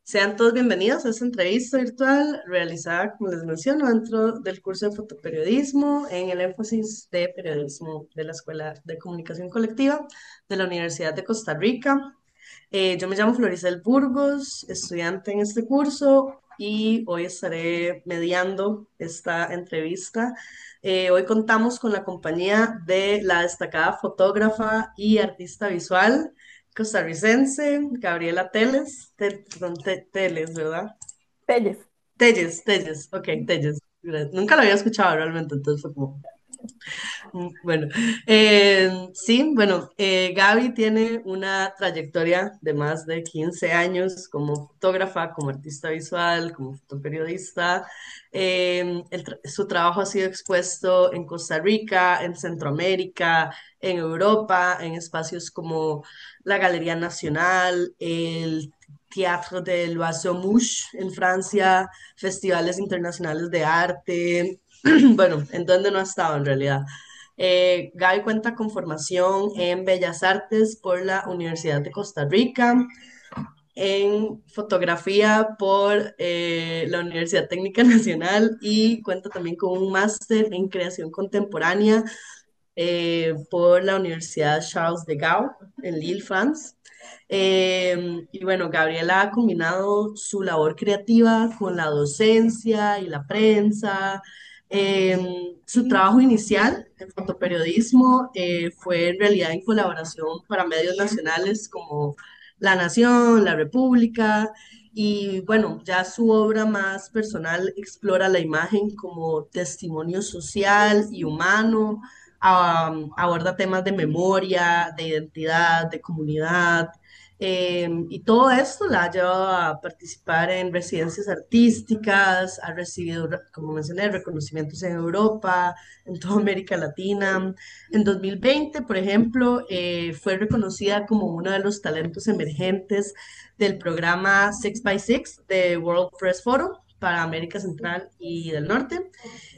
Sean todos bienvenidos a esta entrevista virtual realizada, como les menciono, dentro del curso de fotoperiodismo en el énfasis de periodismo de la Escuela de Comunicación Colectiva de la Universidad de Costa Rica. Yo me llamo Floricel Burgos, estudiante en este curso y hoy estaré mediando esta entrevista. Hoy contamos con la compañía de la destacada fotógrafa y artista visual costarricense, Gabriela Teles, ¿verdad? Telles. Telles, ok, Telles. Nunca lo había escuchado realmente, entonces fue como, bueno, sí, bueno, Gaby tiene una trayectoria de más de 15 años como fotógrafa, como artista visual, como fotoperiodista. Su trabajo ha sido expuesto en Costa Rica, en Centroamérica, en Europa, en espacios como la Galería Nacional, el Teatro de l'Oiseau Mouche en Francia, festivales internacionales de arte. Bueno, en donde no ha estado en realidad. Gaby cuenta con formación en Bellas Artes por la Universidad de Costa Rica, en fotografía por la Universidad Técnica Nacional y cuenta también con un máster en creación contemporánea por la Universidad Charles de Gaulle en Lille, France. Y bueno, Gabriela ha combinado su labor creativa con la docencia y la prensa. Su trabajo inicial en fotoperiodismo fue en realidad en colaboración para medios nacionales como La Nación, La República. Y bueno, ya su obra más personal explora la imagen como testimonio social y humano, aborda temas de memoria, de identidad, de comunidad, y todo esto la ha llevado a participar en residencias artísticas, ha recibido, como mencioné, reconocimientos en Europa, en toda América Latina. En 2020, por ejemplo, fue reconocida como uno de los talentos emergentes del programa Six by Six de World Press Forum para América Central y del Norte,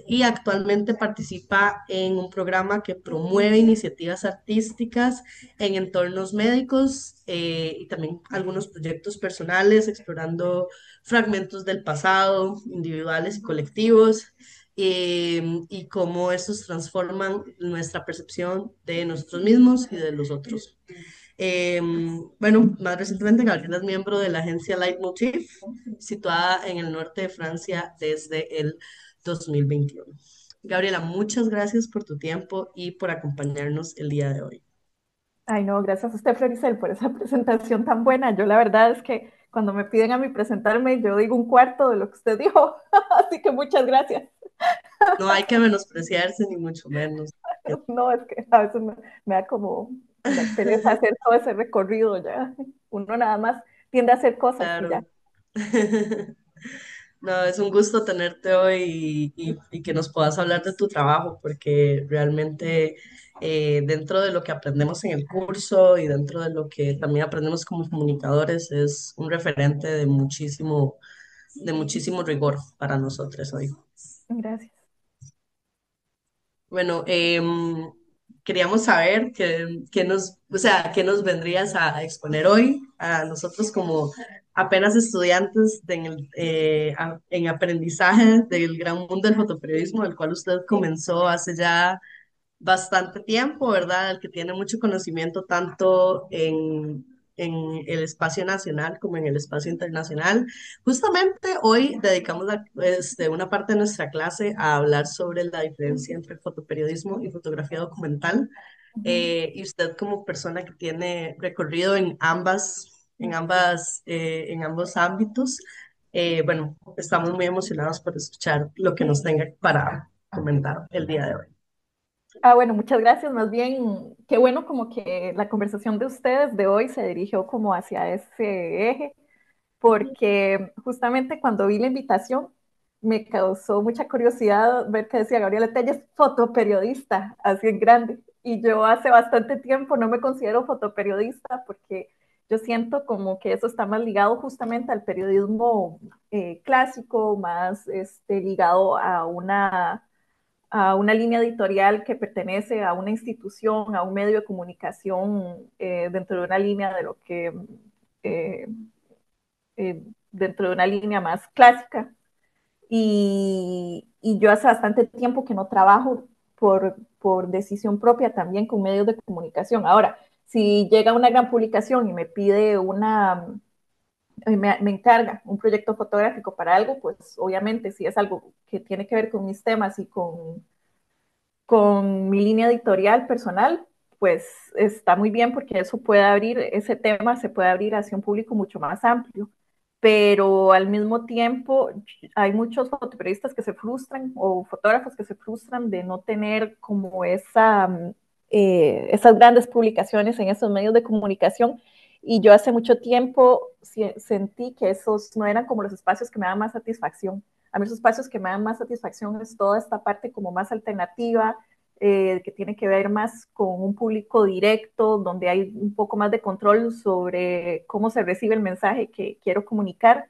y actualmente participa en un programa que promueve iniciativas artísticas en entornos médicos, y también algunos proyectos personales explorando fragmentos del pasado, individuales y colectivos, y cómo estos transforman nuestra percepción de nosotros mismos y de los otros. Bueno, más recientemente Gabriela es miembro de la agencia Leitmotiv, situada en el norte de Francia desde el 2021. Gabriela, muchas gracias por tu tiempo y por acompañarnos el día de hoy. Ay, no, gracias a usted, Floricel, por esa presentación tan buena. Yo la verdad es que cuando me piden a mí presentarme, yo digo un cuarto de lo que usted dijo. Así que muchas gracias. No hay que menospreciarse, ni mucho menos. No, es que a veces me da como la pereza hacer todo ese recorrido ya. Uno nada más tiende a hacer cosas y ya. Claro. No, es un gusto tenerte hoy y que nos puedas hablar de tu trabajo, porque realmente dentro de lo que aprendemos en el curso y dentro de lo que también aprendemos como comunicadores, es un referente de muchísimo rigor para nosotros hoy. Gracias. Bueno, queríamos saber o sea, qué nos vendrías a exponer hoy a nosotros como apenas estudiantes en aprendizaje del gran mundo del fotoperiodismo, del cual usted comenzó hace ya bastante tiempo, ¿verdad? El que tiene mucho conocimiento tanto en el espacio nacional como en el espacio internacional. Justamente hoy dedicamos una parte de nuestra clase a hablar sobre la diferencia entre fotoperiodismo y fotografía documental. Ujú. Y usted como persona que tiene recorrido en ambos ámbitos, bueno, estamos muy emocionados por escuchar lo que nos tenga para comentar el día de hoy. Ah, bueno, muchas gracias. Más bien, qué bueno como que la conversación de ustedes de hoy se dirigió como hacia ese eje, porque justamente cuando vi la invitación me causó mucha curiosidad ver que decía Gabriela Telles, fotoperiodista, así en grande. Y yo hace bastante tiempo no me considero fotoperiodista porque yo siento como que eso está más ligado justamente al periodismo clásico, más ligado a una línea editorial que pertenece a una institución, a un medio de comunicación dentro de una línea de lo que eh, dentro de una línea más clásica. Y yo hace bastante tiempo que no trabajo por decisión propia también con medios de comunicación. Ahora, si llega una gran publicación y me pide me encarga un proyecto fotográfico para algo, pues obviamente si es algo que tiene que ver con mis temas y con mi línea editorial personal, pues está muy bien porque eso puede abrir, ese tema se puede abrir hacia un público mucho más amplio. Pero al mismo tiempo hay muchos fotoperiodistas que se frustran o fotógrafos que se frustran de no tener como esas grandes publicaciones en esos medios de comunicación. Y yo hace mucho tiempo sentí que esos no eran como los espacios que me dan más satisfacción. A mí los espacios que me dan más satisfacción es toda esta parte como más alternativa, que tiene que ver más con un público directo, donde hay un poco más de control sobre cómo se recibe el mensaje que quiero comunicar,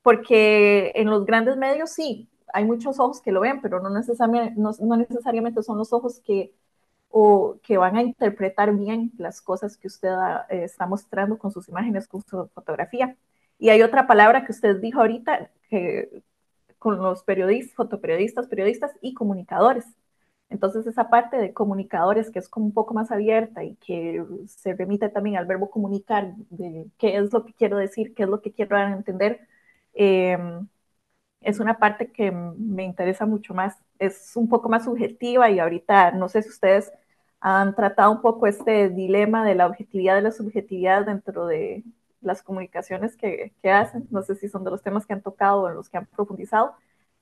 porque en los grandes medios sí, hay muchos ojos que lo ven, pero no necesariamente son los ojos que van a interpretar bien las cosas que usted está mostrando con sus imágenes, con su fotografía. Y hay otra palabra que usted dijo ahorita, que con los periodistas, fotoperiodistas, periodistas y comunicadores. Entonces esa parte de comunicadores que es como un poco más abierta y que se remite también al verbo comunicar, de qué es lo que quiero decir, qué es lo que quiero dar a entender, eh, es una parte que me interesa mucho más. Es un poco más subjetiva y ahorita no sé si ustedes han tratado un poco este dilema de la objetividad y la subjetividad dentro de las comunicaciones que hacen. No sé si son de los temas que han tocado o en los que han profundizado,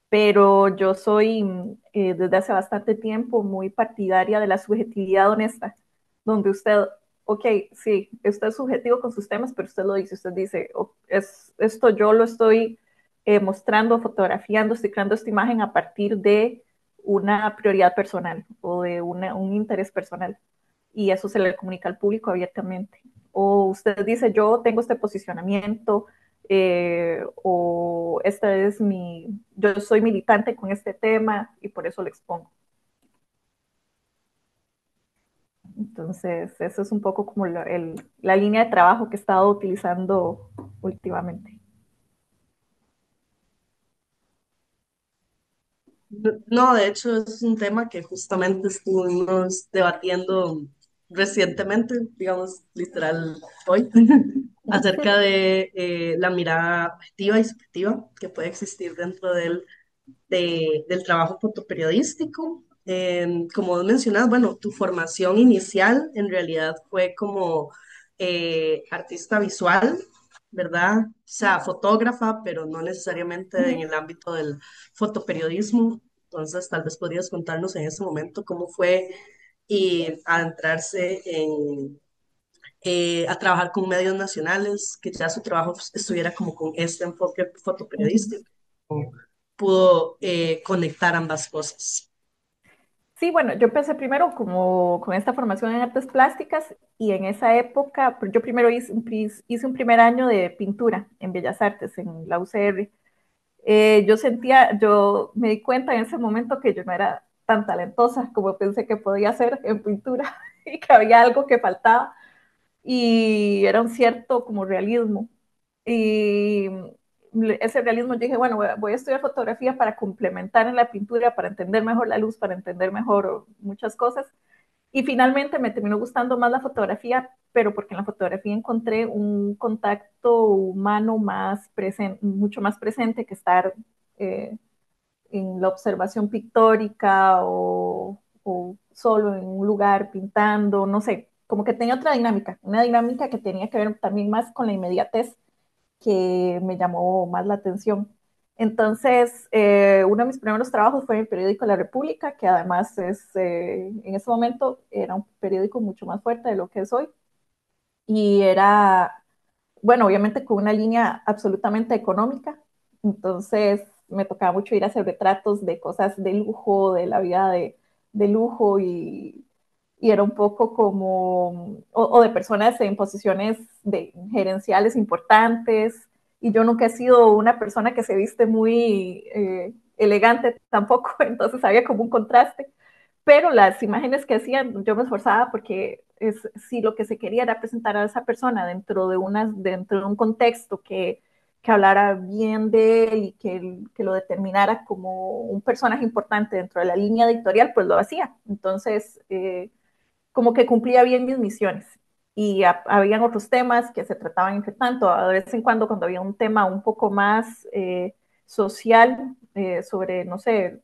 pero yo soy desde hace bastante tiempo muy partidaria de la subjetividad honesta, donde usted, ok, sí, usted es subjetivo con sus temas, pero usted lo dice, usted dice, oh, esto yo lo estoy mostrando, fotografiando, estoy creando esta imagen a partir de una prioridad personal o de un interés personal. Y eso se le comunica al público abiertamente. O usted dice, yo tengo este posicionamiento, o yo soy militante con este tema y por eso lo expongo. Entonces, eso es un poco como la línea de trabajo que he estado utilizando últimamente. No, de hecho es un tema que justamente estuvimos debatiendo recientemente, digamos, literal hoy, acerca de la mirada objetiva y subjetiva que puede existir dentro del trabajo fotoperiodístico. Como vos mencionas, bueno, tu formación inicial en realidad fue como artista visual, ¿verdad? O sea, fotógrafa, pero no necesariamente en el ámbito del fotoperiodismo. Entonces, tal vez podrías contarnos en ese momento cómo fue adentrarse a trabajar con medios nacionales, que ya su trabajo estuviera como con este enfoque fotoperiodístico, pudo conectar ambas cosas. Sí, bueno, yo empecé primero como con esta formación en artes plásticas y en esa época, yo primero hice un primer año de pintura en Bellas Artes, en la UCR. Yo me di cuenta en ese momento que yo no era tan talentosa como pensé que podía ser en pintura y que había algo que faltaba y era un cierto como realismo. Y ese realismo yo dije, bueno, voy a estudiar fotografía para complementar en la pintura, para entender mejor la luz, para entender mejor muchas cosas. Y finalmente me terminó gustando más la fotografía, pero porque en la fotografía encontré un contacto humano más presente, mucho más presente que estar eh, en la observación pictórica o solo en un lugar pintando, no sé, como que tenía otra dinámica, una dinámica que tenía que ver también más con la inmediatez que me llamó más la atención. Entonces, uno de mis primeros trabajos fue en el periódico La República, que además en ese momento era un periódico mucho más fuerte de lo que es hoy. Y era, bueno, obviamente con una línea absolutamente económica. Entonces, me tocaba mucho ir a hacer retratos de cosas de lujo, de la vida de lujo y era un poco como, o de personas en posiciones gerenciales importantes, y yo nunca he sido una persona que se viste muy elegante tampoco, entonces había como un contraste, pero las imágenes que hacían, yo me esforzaba porque si lo que se quería era presentar a esa persona dentro de un contexto que hablara bien de él y que lo determinara como un personaje importante dentro de la línea editorial, pues lo hacía. Entonces, como que cumplía bien mis misiones. Y habían otros temas que se trataban entre tanto, a vez en cuando había un tema un poco más social, sobre, no sé,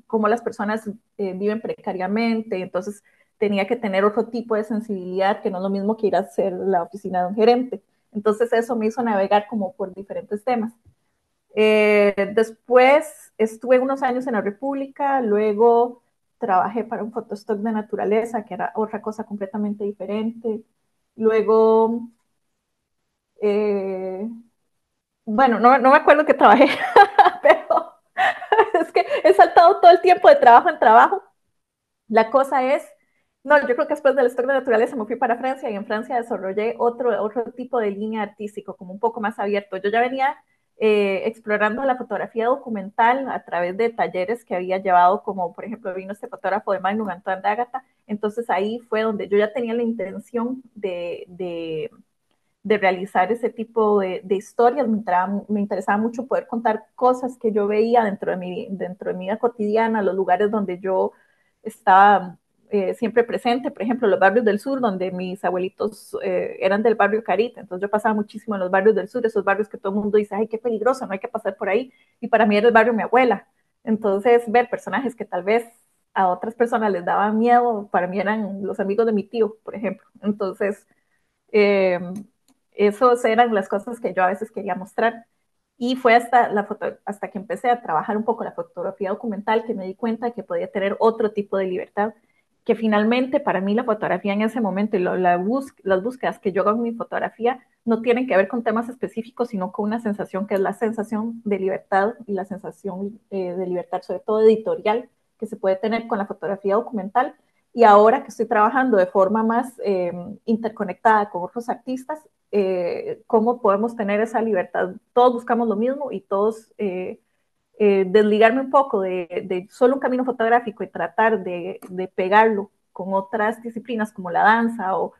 cómo las personas viven precariamente, entonces tenía que tener otro tipo de sensibilidad, que no es lo mismo que ir a hacer la oficina de un gerente. Entonces eso me hizo navegar como por diferentes temas. Después estuve unos años en la República, luego trabajé para un fotostock de naturaleza, que era otra cosa completamente diferente. Luego, eh, bueno, no me acuerdo que trabajé, pero es que he saltado todo el tiempo de trabajo en trabajo. La cosa es, no, yo creo que después del stock de naturaleza me fui para Francia y en Francia desarrollé otro tipo de línea artístico, como un poco más abierto. Yo ya venía explorando la fotografía documental a través de talleres que había llevado, como por ejemplo vino este fotógrafo de Magnum, Antoine D'Agata. Entonces ahí fue donde yo ya tenía la intención de realizar ese tipo de historias. Me interesaba mucho poder contar cosas que yo veía dentro de mi vida cotidiana, los lugares donde yo estaba siempre presente, por ejemplo, los barrios del sur, donde mis abuelitos eran del barrio Carita, entonces yo pasaba muchísimo en los barrios del sur, esos barrios que todo el mundo dice, ay, qué peligroso, no hay que pasar por ahí, y para mí era el barrio de mi abuela. Entonces, ver personajes que tal vez a otras personas les daban miedo, para mí eran los amigos de mi tío, por ejemplo. Entonces, eh, esas eran las cosas que yo a veces quería mostrar. Y fue hasta que empecé a trabajar un poco la fotografía documental que me di cuenta que podía tener otro tipo de libertad, que finalmente para mí la fotografía en ese momento y las búsquedas que yo hago en mi fotografía no tienen que ver con temas específicos, sino con una sensación que es la sensación de libertad y la sensación de libertad, sobre todo editorial, que se puede tener con la fotografía documental. Y ahora que estoy trabajando de forma más interconectada con otros artistas, cómo podemos tener esa libertad. Todos buscamos lo mismo y todos desligarme un poco de solo un camino fotográfico y tratar de pegarlo con otras disciplinas como la danza o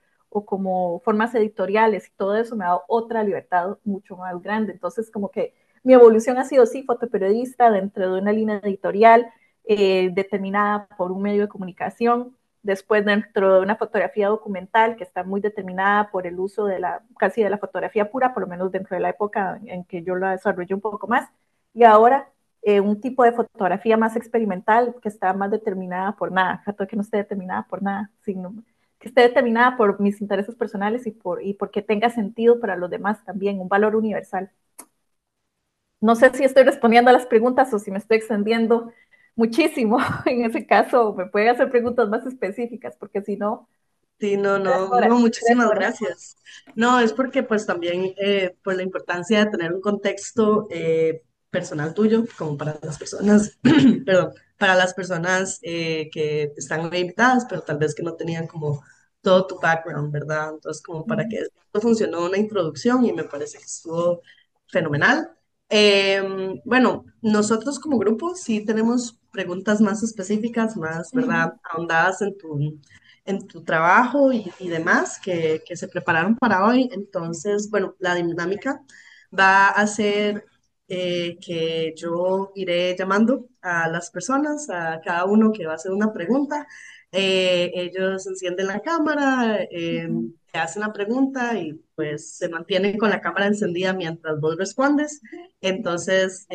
como formas editoriales y todo eso me ha dado otra libertad mucho más grande. Entonces, como que mi evolución ha sido, sí, fotoperiodista dentro de una línea editorial determinada por un medio de comunicación, después dentro de una fotografía documental que está muy determinada por el uso casi de la fotografía pura, por lo menos dentro de la época en que yo la desarrollé un poco más, y ahora un tipo de fotografía más experimental que está más determinada por nada, trato de que no esté determinada por nada, sino que esté determinada por mis intereses personales y porque tenga sentido para los demás también, un valor universal. No sé si estoy respondiendo a las preguntas o si me estoy extendiendo muchísimo. En ese caso, me pueden hacer preguntas más específicas, porque si no, Sí, no, tres no, horas, no, tres muchísimas horas. gracias. No, es porque pues también por la importancia de tener un contexto personal tuyo, como para las personas, perdón, para las personas que están muy invitadas, pero tal vez que no tenían como todo tu background, ¿verdad? Entonces, como para que esto funcionó una introducción y me parece que estuvo fenomenal. Bueno, nosotros como grupo sí tenemos preguntas más específicas, más, ¿verdad? Ahondadas en tu trabajo y demás que se prepararon para hoy. Entonces, bueno, la dinámica va a ser que yo iré llamando a las personas, a cada uno que va a hacer una pregunta. Ellos encienden la cámara, te hacen la pregunta y pues se mantienen con la cámara encendida mientras vos respondes. Entonces,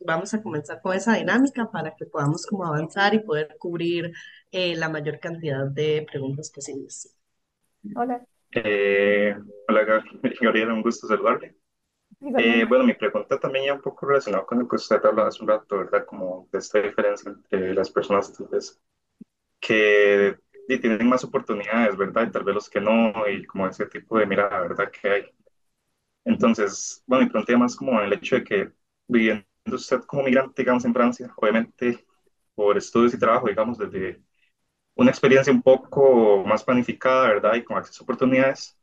vamos a comenzar con esa dinámica para que podamos como avanzar y poder cubrir la mayor cantidad de preguntas posibles. Hola, Eh, Hola, Gabriela, un gusto saludarle. igualmente. Bueno, mi pregunta también ya un poco relacionada con lo que usted hablaba hace un rato, ¿verdad? Como de esta diferencia entre las personas tal vez, que tienen más oportunidades, ¿verdad? Y tal vez los que no, y como ese tipo de mirada, ¿verdad? Que hay. Entonces, bueno, mi pregunta más como el hecho de que viviendo usted como migrante, digamos, en Francia, obviamente por estudios y trabajo, digamos, desde una experiencia un poco más planificada, ¿verdad? Y con acceso a oportunidades.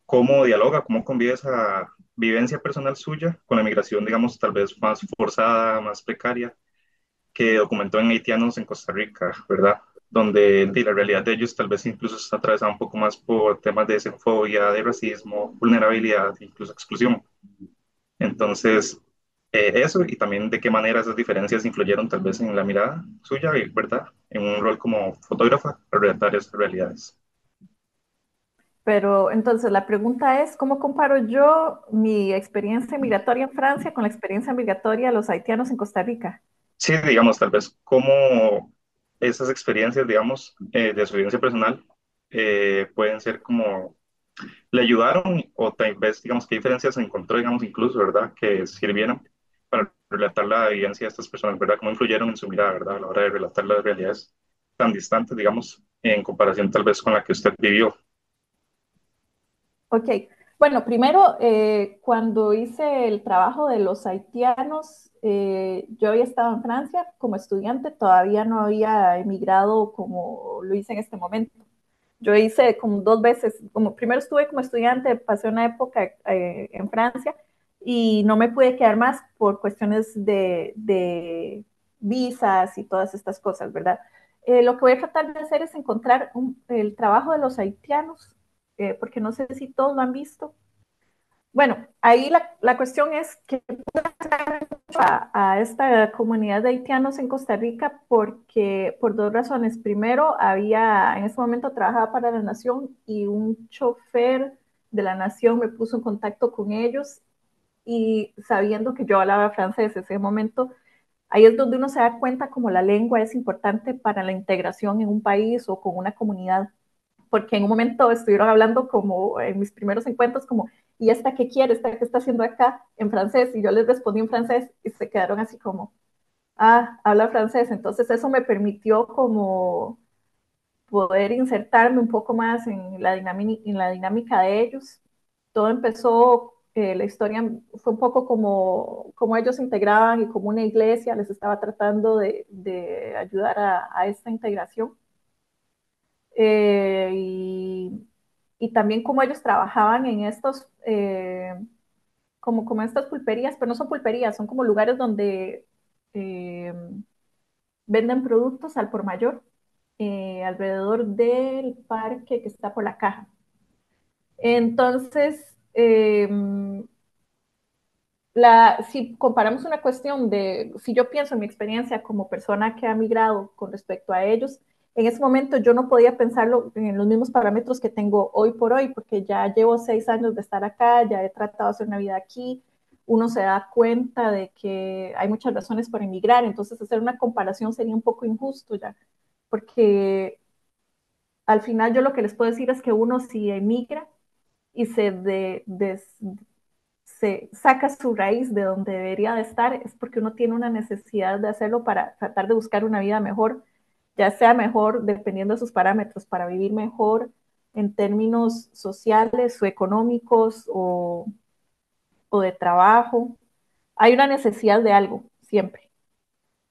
¿Cómo dialoga, cómo convive esa vivencia personal suya con la migración, digamos, tal vez más forzada, más precaria, que documentó en haitianos en Costa Rica, ¿verdad? donde la realidad de ellos tal vez incluso está atravesada un poco más por temas de xenofobia, de racismo, vulnerabilidad, incluso exclusión. Entonces, eso y también de qué manera esas diferencias influyeron tal vez en la mirada suya, ¿verdad? En un rol como fotógrafa, para relatar esas realidades. Pero entonces la pregunta es, ¿cómo comparo yo mi experiencia migratoria en Francia con la experiencia migratoria de los haitianos en Costa Rica? Sí, digamos, tal vez cómo esas experiencias, digamos, de su vivencia personal pueden ser como le ayudaron o tal vez, digamos, qué diferencias encontró, digamos, incluso, ¿verdad? Que sirvieron para relatar la vivencia de estas personas, ¿verdad? Cómo influyeron en su mirada, ¿verdad? A la hora de relatar las realidades tan distantes, digamos, en comparación tal vez con la que usted vivió. Ok, bueno, primero, cuando hice el trabajo de los haitianos, yo había estado en Francia como estudiante, todavía no había emigrado como lo hice en este momento. Yo hice como 2 veces, como primero estuve como estudiante, pasé una época en Francia y no me pude quedar más por cuestiones de visas y todas estas cosas, ¿verdad? Lo que voy a tratar de hacer es encontrar el trabajo de los haitianos, porque no sé si todos lo han visto. Bueno, ahí la cuestión es que a esta comunidad de haitianos en Costa Rica porque por dos razones. Primero, había en ese momento trabajaba para la Nación y un chofer de la Nación me puso en contacto con ellos y sabiendo que yo hablaba francés en ese momento, ahí es donde uno se da cuenta como la lengua es importante para la integración en un país o con una comunidad, porque en un momento estuvieron hablando como en mis primeros encuentros como, ¿y esta qué quiere? ¿Esta qué está haciendo acá? En francés, y yo les respondí en francés y se quedaron así como, ah, habla francés. Entonces eso me permitió como poder insertarme un poco más en la dinámica de ellos. Todo empezó, la historia fue un poco como ellos se integraban y como una iglesia les estaba tratando de ayudar a esta integración. Eh, y, y, también cómo ellos trabajaban en estos, como estas pulperías, pero no son pulperías, son como lugares donde eh, venden productos al por mayor alrededor del parque que está por la caja. Entonces, si comparamos una cuestión de, si yo pienso en mi experiencia como persona que ha migrado con respecto a ellos, en ese momento yo no podía pensarlo en los mismos parámetros que tengo hoy por hoy, porque ya llevo 6 años de estar acá, ya he tratado de hacer una vida aquí, uno se da cuenta de que hay muchas razones para emigrar, entonces hacer una comparación sería un poco injusto ya, porque al final yo lo que les puedo decir es que uno si emigra y se saca su raíz de donde debería de estar, es porque uno tiene una necesidad de hacerlo para tratar de buscar una vida mejor, ya sea mejor dependiendo de sus parámetros, para vivir mejor en términos sociales o económicos o de trabajo. Hay una necesidad de algo, siempre.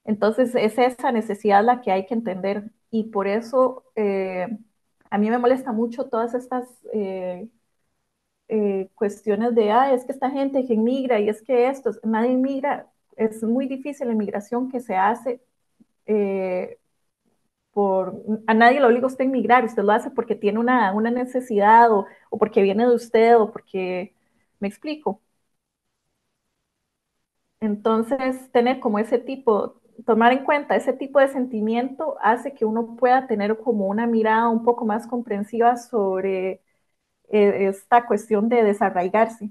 Entonces es esa necesidad la que hay que entender y por eso a mí me molesta mucho todas estas cuestiones de, es que esta gente que inmigra y es que esto, nadie inmigra, es muy difícil la inmigración que se hace eh, a nadie lo obliga a usted a inmigrar, usted lo hace porque tiene una necesidad o porque viene de usted o porque, me explico. Entonces, tener como ese tipo, tomar en cuenta ese tipo de sentimiento hace que uno pueda tener como una mirada un poco más comprensiva sobre esta cuestión de desarraigarse,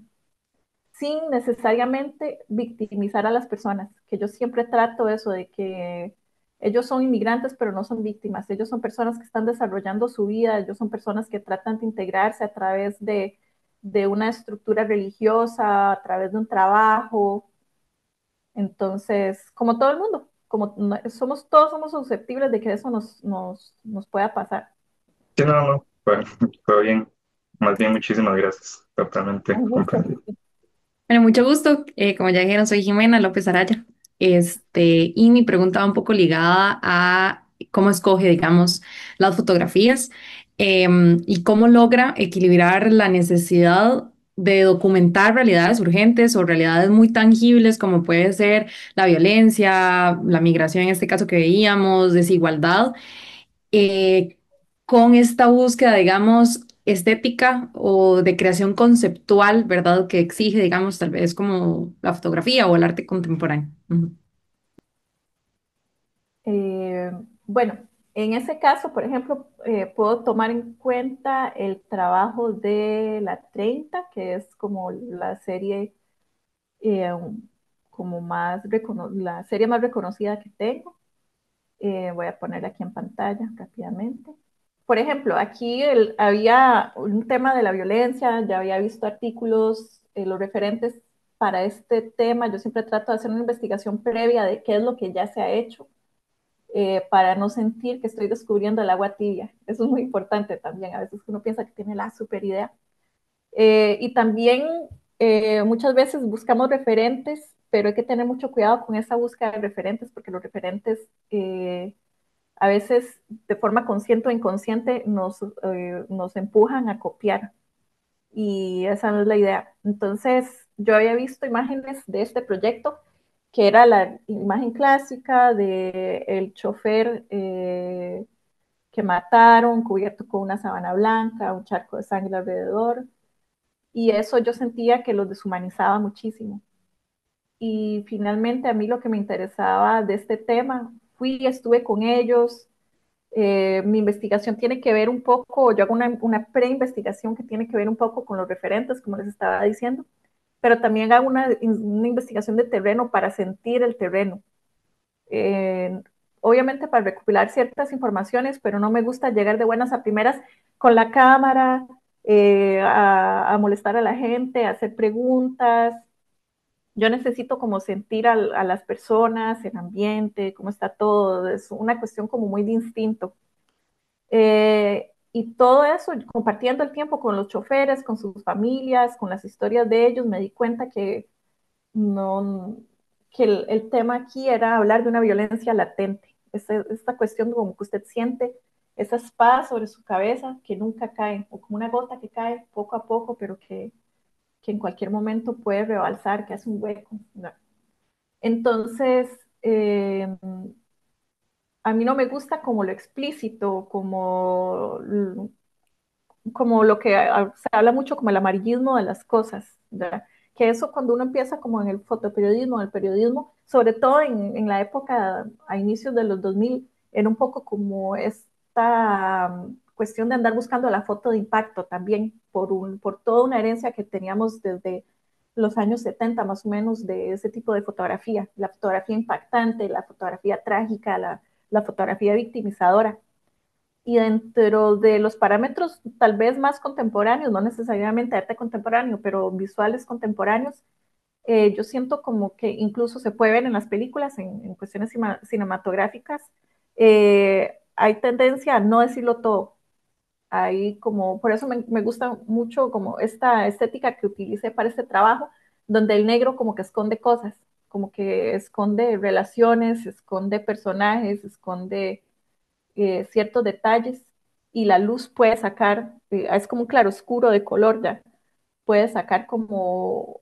sin necesariamente victimizar a las personas, que yo siempre trato eso de que ellos son inmigrantes, pero no son víctimas, ellos son personas que están desarrollando su vida, ellos son personas que tratan de integrarse a través de una estructura religiosa, a través de un trabajo, entonces, como todo el mundo, como todos somos susceptibles de que eso nos pueda pasar. Sí, no, no, fue bien. Más bien, muchísimas gracias. Totalmente Un gusto. comprendido. Bueno, mucho gusto. Como ya dijeron, soy Jimena López Araya. Y mi pregunta va un poco ligada a cómo escoge, digamos, las fotografías y cómo logra equilibrar la necesidad de documentar realidades urgentes o realidades muy tangibles como puede ser la violencia, la migración en este caso que veíamos, desigualdad eh, con esta búsqueda, digamos, estética o de creación conceptual, ¿verdad? Que exige, digamos, tal vez como la fotografía o el arte contemporáneo. Ujú. Eh, bueno, en ese caso, por ejemplo, puedo tomar en cuenta el trabajo de La 30, que es como la serie eh, como la serie más reconocida que tengo. Voy a poner aquí en pantalla rápidamente. Por ejemplo, aquí había un tema de la violencia, ya había visto artículos, los referentes para este tema. Yo siempre trato de hacer una investigación previa de qué es lo que ya se ha hecho, para no sentir que estoy descubriendo el agua tibia. Eso es muy importante también. A veces uno piensa que tiene la super idea. Y también muchas veces buscamos referentes, pero hay que tener mucho cuidado con esa búsqueda de referentes, porque los referentes a veces de forma consciente o inconsciente nos empujan a copiar, y esa no es la idea. Entonces, yo había visto imágenes de este proyecto, que era la imagen clásica de el chofer que mataron, cubierto con una sábana blanca, un charco de sangre alrededor, y eso yo sentía que los deshumanizaba muchísimo. Y finalmente a mí lo que me interesaba de este tema, estuve con ellos. Mi investigación tiene que ver un poco, yo hago una pre-investigación que tiene que ver un poco con los referentes, como les estaba diciendo, pero también hago una investigación de terreno para sentir el terreno. Eh, Obviamente para recopilar ciertas informaciones, pero no me gusta llegar de buenas a primeras con la cámara, a molestar a la gente, a hacer preguntas. Yo necesito como sentir a las personas, el ambiente, cómo está todo. Es una cuestión como muy de instinto. Y todo eso, compartiendo el tiempo con los choferes, con sus familias, con las historias de ellos, me di cuenta que, no, que el tema aquí era hablar de una violencia latente. Esta cuestión como que usted siente esa espada sobre su cabeza que nunca cae, o como una gota que cae poco a poco, pero que en cualquier momento puede rebalsar, que hace un hueco, ¿no? Entonces, a mí no me gusta como lo explícito, como lo que se habla mucho como el amarillismo de las cosas, ¿verdad? Que eso cuando uno empieza como en el fotoperiodismo, en el periodismo, sobre todo en la época a inicios de los 2000, era un poco como esta cuestión de andar buscando la foto de impacto también, por toda una herencia que teníamos desde los años 70 más o menos de ese tipo de fotografía, la fotografía impactante, la fotografía trágica, la fotografía victimizadora. Y dentro de los parámetros tal vez más contemporáneos, no necesariamente arte contemporáneo, pero visuales contemporáneos, yo siento como que incluso se puede ver en las películas, en cuestiones cinematográficas, hay tendencia a no decirlo todo. Hay como, por eso me gusta mucho como esta estética que utilicé para este trabajo, donde el negro como que esconde cosas, como que esconde relaciones, esconde personajes, esconde ciertos detalles, y la luz puede sacar, es como un claroscuro de color ya, puede sacar como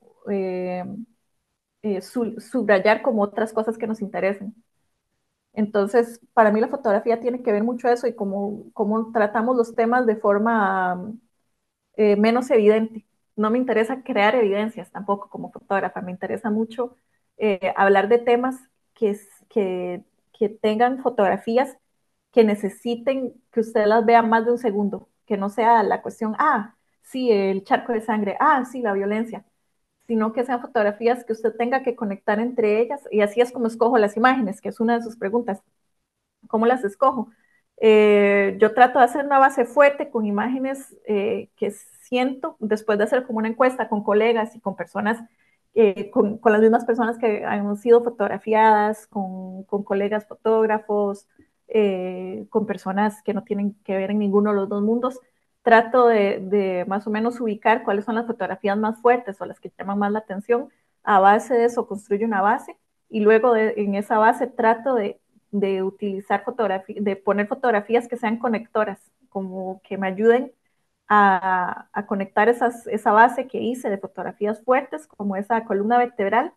subrayar como otras cosas que nos interesen. Entonces, para mí la fotografía tiene que ver mucho eso, y cómo tratamos los temas de forma menos evidente. No me interesa crear evidencias tampoco como fotógrafa, me interesa mucho hablar de temas que, que, que tengan fotografías que necesiten que usted las vea más de un segundo, que no sea la cuestión, sí, el charco de sangre, sí, la violencia, sino que sean fotografías que usted tenga que conectar entre ellas, y así es como escojo las imágenes, que es una de sus preguntas. ¿Cómo las escojo? Yo trato de hacer una base fuerte con imágenes que siento, después de hacer como una encuesta con colegas y con personas, con las mismas personas que han sido fotografiadas, con colegas fotógrafos, con personas que no tienen que ver en ninguno de los dos mundos. Trato de más o menos ubicar cuáles son las fotografías más fuertes o las que llaman más la atención. A base de eso construyo una base, y luego en esa base trato de utilizar fotografías, de poner fotografías que sean conectoras, como que me ayuden a conectar esa base que hice de fotografías fuertes, como esa columna vertebral,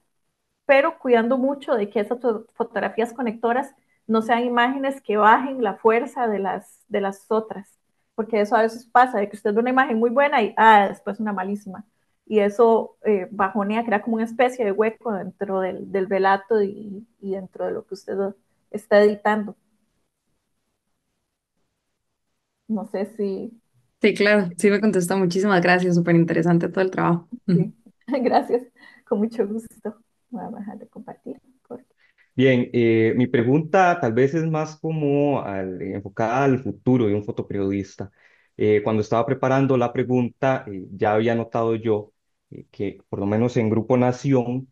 pero cuidando mucho de que esas fotografías conectoras no sean imágenes que bajen la fuerza de las otras, porque eso a veces pasa, de que usted ve una imagen muy buena y después una malísima, y eso bajonea, crea como una especie de hueco dentro del relato y dentro de lo que usted está editando. No sé si... Sí, claro, sí me contestó. Muchísimas gracias, súper interesante todo el trabajo. Ujú. Sí. Gracias, con mucho gusto. Voy a dejar de compartir. Bien, mi pregunta tal vez es más como enfocada al futuro de un fotoperiodista. Cuando estaba preparando la pregunta, ya había notado yo que por lo menos en Grupo Nación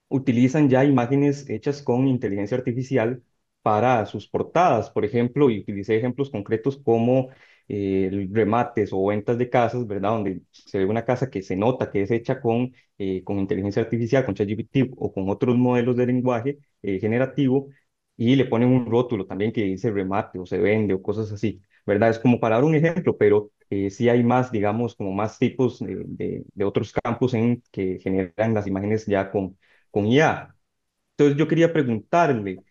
utilizan ya imágenes hechas con inteligencia artificial para sus portadas, por ejemplo, y utilicé ejemplos concretos como remates o ventas de casas, ¿verdad? Donde se ve una casa que se nota que es hecha con inteligencia artificial, con ChatGPT o con otros modelos de lenguaje generativo, y le ponen un rótulo también que dice remate o se vende o cosas así, ¿verdad? Es como para dar un ejemplo, pero sí hay más, digamos, como más tipos de otros campos en que generan las imágenes ya con IA. Entonces yo quería preguntarle,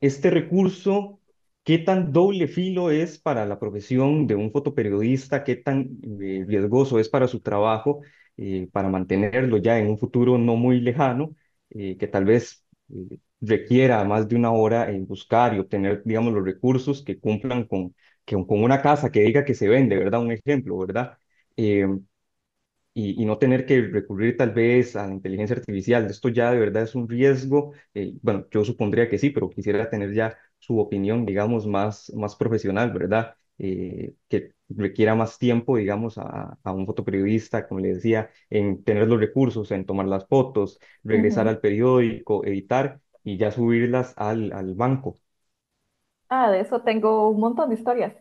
este recurso, ¿qué tan doble filo es para la profesión de un fotoperiodista? ¿Qué tan riesgoso es para su trabajo, para mantenerlo ya en un futuro no muy lejano, que tal vez requiera más de una hora en buscar y obtener, digamos, los recursos que cumplan con una casa que diga que se vende, ¿verdad? Un ejemplo, ¿verdad? Eh, y no tener que recurrir tal vez a la inteligencia artificial. Esto ya de verdad es un riesgo. Bueno, yo supondría que sí, pero quisiera tener ya su opinión, digamos, más profesional, ¿verdad? Que requiera más tiempo, digamos, a un fotoperiodista, como le decía, en tener los recursos, en tomar las fotos, regresar Ujú. al periódico, editar y ya subirlas al banco. De eso tengo un montón de historias.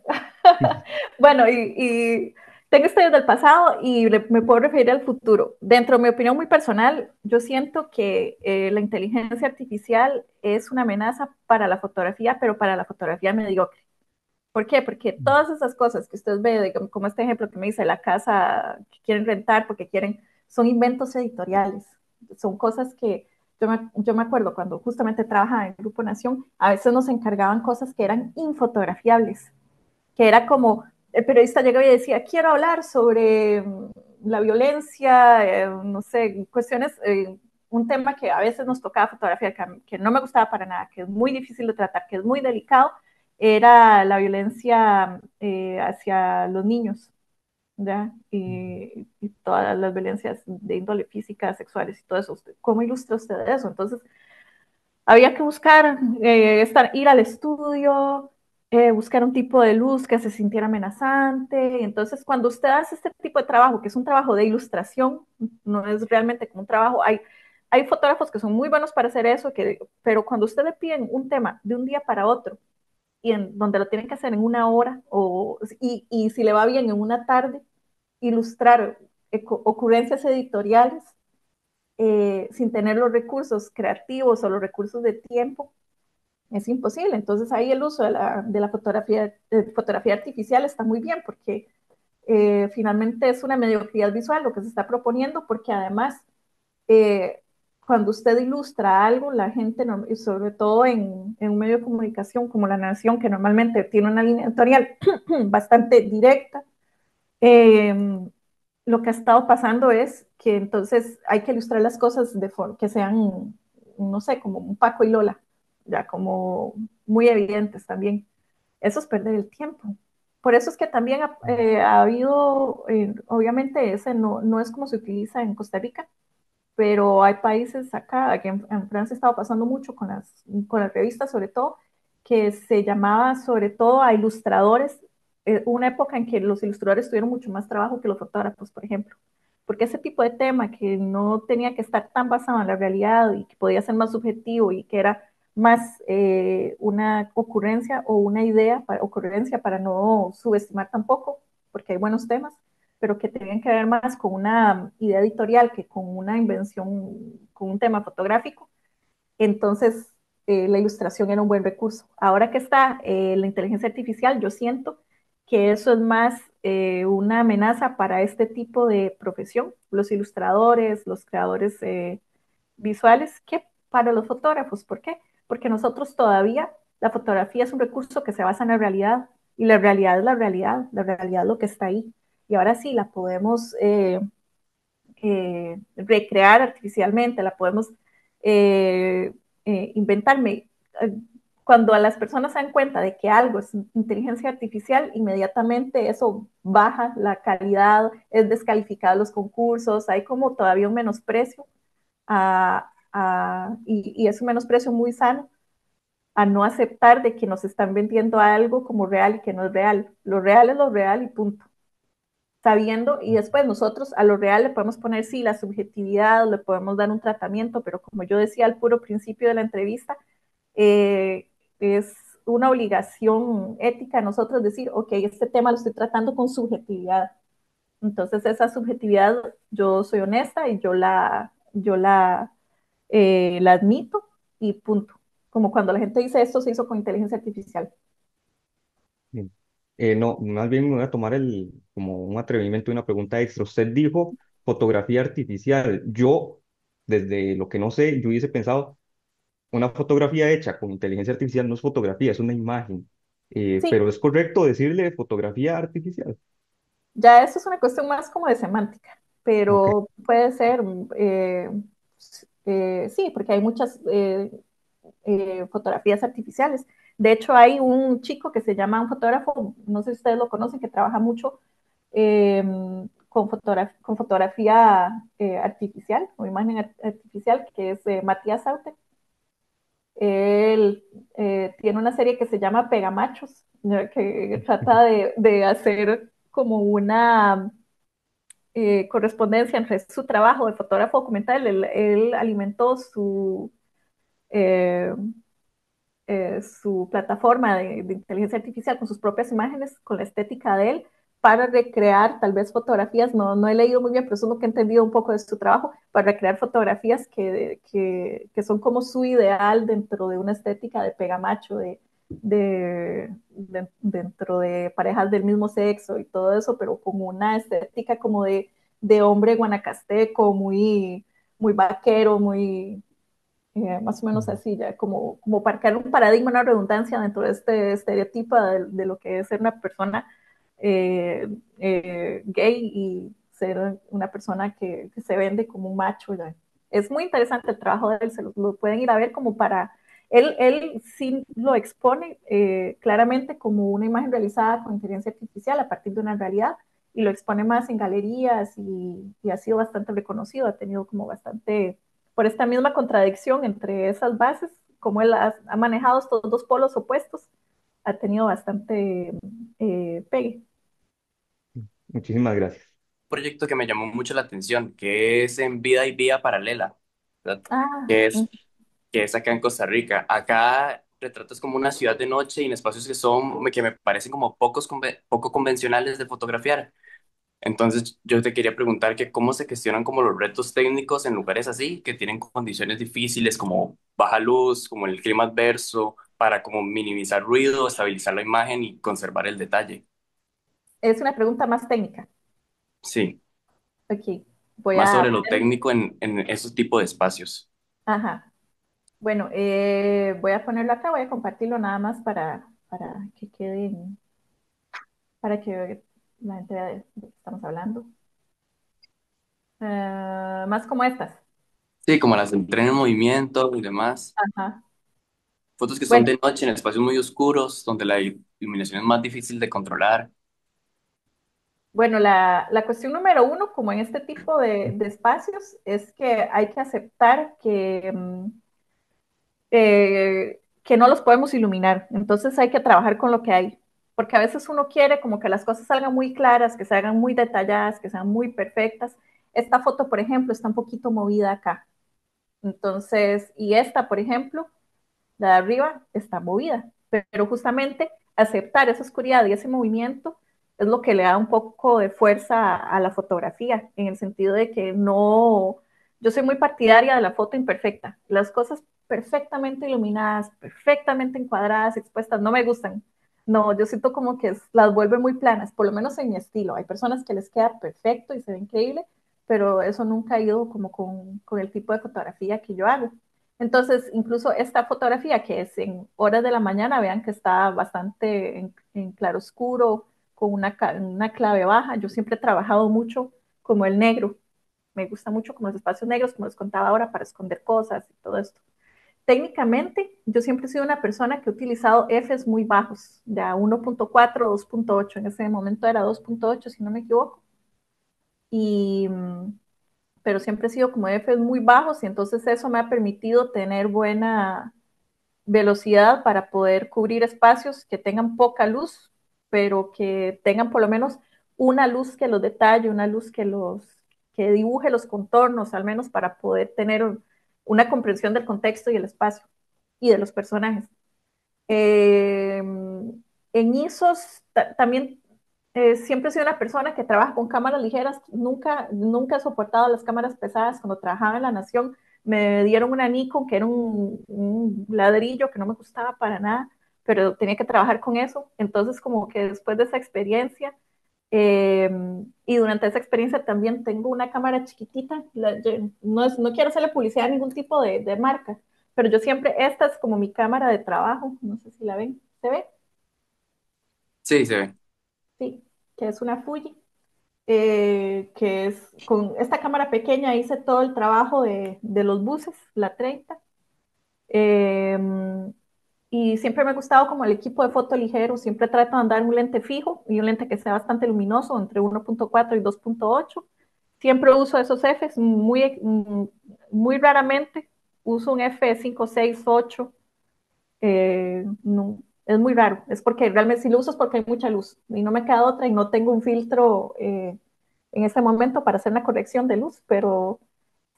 Bueno, y tengo historias del pasado y me puedo referir al futuro. Dentro de mi opinión muy personal, yo siento que la inteligencia artificial es una amenaza para la fotografía, pero para la fotografía mediocre. ¿Por qué? Porque todas esas cosas que usted ve, como este ejemplo que me dice, la casa que quieren rentar porque quieren, son inventos editoriales. Son cosas que yo me acuerdo cuando justamente trabajaba en Grupo Nación, a veces nos encargaban cosas que eran infotografiables, que era como el periodista llegaba y decía, quiero hablar sobre la violencia, no sé, cuestiones, un tema que a veces nos tocaba fotografiar, que no me gustaba para nada, que es muy difícil de tratar, que es muy delicado, era la violencia hacia los niños, ¿ya? Y todas las violencias de índole física, sexuales y todo eso. ¿Cómo ilustra usted eso? Entonces, había que buscar, ir al estudio, buscar un tipo de luz que se sintiera amenazante. Entonces, cuando usted hace este tipo de trabajo, que es un trabajo de ilustración, no es realmente como un trabajo, hay fotógrafos que son muy buenos para hacer eso, pero cuando usted le piden un tema de un día para otro, y donde lo tienen que hacer en una hora, y si le va bien en una tarde, ilustrar ocurrencias editoriales, sin tener los recursos creativos o los recursos de tiempo, es imposible. Entonces ahí el uso de la fotografía artificial está muy bien porque finalmente es una mediocridad visual lo que se está proponiendo, porque además eh, cuando usted ilustra algo, la gente, y sobre todo en un medio de comunicación como La Nación, que normalmente tiene una línea editorial bastante directa, eh, lo que ha estado pasando es que entonces hay que ilustrar las cosas de forma que sean, no sé, como un Paco y Lola, ya como muy evidentes también. Eso es perder el tiempo. Por eso es que también ha habido, obviamente ese no es como se utiliza en Costa Rica, pero hay países acá, que en Francia estaba pasando mucho con las revistas, sobre todo, que se llamaba sobre todo a ilustradores, una época en que los ilustradores tuvieron mucho más trabajo que los fotógrafos, por ejemplo, porque ese tipo de tema que no tenía que estar tan basado en la realidad y que podía ser más subjetivo y que era más una ocurrencia o una idea, ocurrencia para no subestimar tampoco, porque hay buenos temas, pero que tenían que ver más con una idea editorial que con una invención, con un tema fotográfico. Entonces, la ilustración era un buen recurso. Ahora que está la inteligencia artificial, yo siento que eso es más una amenaza para este tipo de profesión, los ilustradores, los creadores visuales, que para los fotógrafos. ¿Por qué? Porque nosotros todavía la fotografía es un recurso que se basa en la realidad, y la realidad es la realidad es lo que está ahí. Y ahora sí, la podemos recrear artificialmente, la podemos inventarme. Cuando a las personas se dan cuenta de que algo es inteligencia artificial, inmediatamente eso baja la calidad, es descalificado los concursos, hay como todavía un menosprecio y es un menosprecio muy sano a no aceptar de que nos están vendiendo algo como real y que no es real. Lo real es lo real y punto. Sabiendo, y después nosotros a lo real le podemos poner, sí, la subjetividad, le podemos dar un tratamiento, pero como yo decía al puro principio de la entrevista, es una obligación ética de nosotros decir, ok, este tema lo estoy tratando con subjetividad. Entonces esa subjetividad, yo soy honesta y la admito y punto. Como cuando la gente dice esto se hizo con inteligencia artificial. Bien. No, más bien me voy a tomar como un atrevimiento y una pregunta extra. Usted dijo fotografía artificial. Yo, desde lo que no sé, yo hubiese pensado, una fotografía hecha con inteligencia artificial no es fotografía, es una imagen. Sí, Pero es correcto decirle fotografía artificial. ya eso es una cuestión más como de semántica, Ok. pero puede ser, sí, porque hay muchas fotografías artificiales. De hecho, hay un chico que se llama un fotógrafo, no sé si ustedes lo conocen, que trabaja mucho eh, con fotografía artificial o imagen artificial, que es Matías Saute. Él tiene una serie que se llama Pegamachos, ¿no? Que trata de hacer como una correspondencia entre su trabajo de fotógrafo documental. Él alimentó eh, su plataforma de inteligencia artificial con sus propias imágenes, con la estética de él, para recrear tal vez fotografías, no he leído muy bien, pero eso es lo que he entendido un poco de su trabajo, para recrear fotografías que son como su ideal dentro de una estética de pegamacho, dentro de parejas del mismo sexo y todo eso, pero como una estética como de hombre guanacasteco, muy vaquero, muy más o menos Ujú. así, ya como para crear un paradigma, una redundancia dentro de este estereotipo de lo que es ser una persona eh, gay y ser una persona que se vende como un macho. Ya. Es muy interesante el trabajo de él, se lo pueden ir a ver como para... Él sí lo expone claramente como una imagen realizada con inteligencia artificial a partir de una realidad y lo expone más en galerías y ha sido bastante reconocido, ha tenido como bastante por esta misma contradicción entre esas bases, como él ha manejado estos dos polos opuestos, ha tenido bastante pegue. Muchísimas gracias. Proyecto que me llamó mucho la atención, que es en Vida y Vía Paralela, ¿verdad? Ah, Que es, que es acá en Costa Rica. Acá retratas como una ciudad de noche y en espacios que me parecen como poco convencionales de fotografiar. Entonces yo te quería preguntar que cómo se gestionan como los retos técnicos en lugares así, que tienen condiciones difíciles como baja luz, como el clima adverso, para como minimizar ruido, estabilizar la imagen y conservar el detalle. es una pregunta más técnica. Sí, Ok, voy más a sobre lo poner, técnico en esos tipos de espacios. ajá, bueno, voy a ponerlo acá, voy a compartirlo nada más para que quede, para que la gente vea de lo que estamos hablando. Más como estas. Sí, como las de tren en movimiento y demás. Ajá. Fotos que son Bueno, de noche en espacios muy oscuros, donde la iluminación es más difícil de controlar. Bueno, la cuestión número uno, como en este tipo de espacios, es que hay que aceptar que no los podemos iluminar. Entonces hay que trabajar con lo que hay. Porque a veces uno quiere como que las cosas salgan muy claras, que se hagan muy detalladas, que sean muy perfectas. Esta foto, por ejemplo, está un poquito movida acá. Entonces, y esta, por ejemplo, la de arriba está movida, pero justamente aceptar esa oscuridad y ese movimiento es lo que le da un poco de fuerza a la fotografía, en el sentido de que no, yo soy muy partidaria de la foto imperfecta, las cosas perfectamente iluminadas, perfectamente encuadradas, expuestas, no me gustan. No, yo siento como que las vuelve muy planas, por lo menos en mi estilo. Hay personas que les queda perfecto y se ve increíble, pero eso nunca ha ido como con el tipo de fotografía que yo hago. Entonces, incluso esta fotografía que es en horas de la mañana, vean que está bastante en claroscuro, con una clave baja. Yo siempre he trabajado mucho como el negro. Me gusta mucho como los espacios negros, como les contaba ahora, para esconder cosas y todo esto. Técnicamente, yo siempre he sido una persona que he utilizado Fs muy bajos, ya 1.4, 2.8. En ese momento era 2.8, si no me equivoco. Y pero siempre he sido como Fs muy bajos y entonces eso me ha permitido tener buena velocidad para poder cubrir espacios que tengan poca luz, pero que tengan por lo menos una luz que los detalle, una luz que dibuje los contornos, al menos para poder tener una comprensión del contexto y el espacio y de los personajes. En ISOs también siempre he sido una persona que trabaja con cámaras ligeras, nunca he soportado las cámaras pesadas. Cuando trabajaba en La Nación me dieron una Nikon que era un ladrillo que no me gustaba para nada, pero tenía que trabajar con eso. Entonces como que después de esa experiencia eh, y durante esa experiencia también tengo una cámara chiquitita, no quiero hacerle publicidad a ningún tipo de marca, pero yo siempre, esta es como mi cámara de trabajo, no sé si la ven, ¿se ve? Sí, se ve. Sí, que es una Fuji, que es con esta cámara pequeña hice todo el trabajo de los buses, la 30, eh, y siempre me ha gustado como el equipo de foto ligero, siempre trato de andar un lente fijo y un lente que sea bastante luminoso, entre 1.4 y 2.8. Siempre uso esos Fs, muy raramente uso un F5, 6, 8. No, es muy raro, es porque realmente si lo uso es porque hay mucha luz y no me queda otra y no tengo un filtro en este momento para hacer una corrección de luz, pero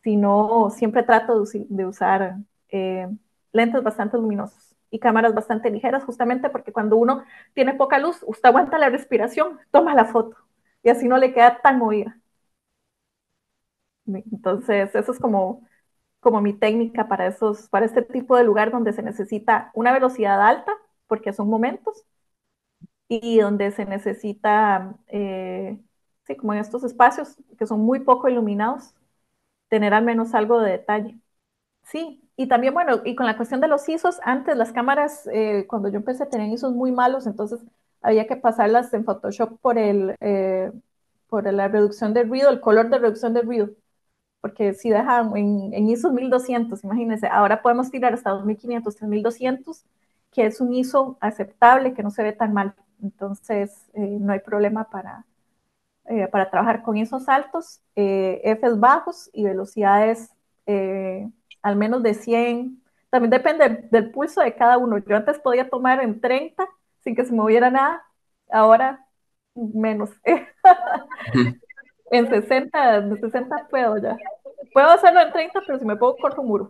si no, siempre trato de usar eh, lentes bastante luminosos y cámaras bastante ligeras, justamente porque cuando uno tiene poca luz, usted aguanta la respiración, toma la foto y así no le queda tan movida. Entonces, eso es como mi técnica para este tipo de lugar donde se necesita una velocidad alta, porque son momentos, y donde se necesita, sí, como en estos espacios que son muy poco iluminados, tener al menos algo de detalle. Sí, y también, bueno, y con la cuestión de los ISOs, antes las cámaras, cuando yo empecé, tenían ISOs muy malos, entonces había que pasarlas en Photoshop por la reducción de ruido, el color de reducción de ruido, porque si dejan en ISO 1200, imagínense, ahora podemos tirar hasta 2500, 3200, que es un ISO aceptable, que no se ve tan mal. Entonces, no hay problema para trabajar con ISOs altos, Fs bajos y velocidades al menos de 100. También depende del pulso de cada uno. Yo antes podía tomar en 30 sin que se moviera nada, ahora menos. En 60 puedo ya. Puedo hacerlo en 30, pero si me pongo corto un muro.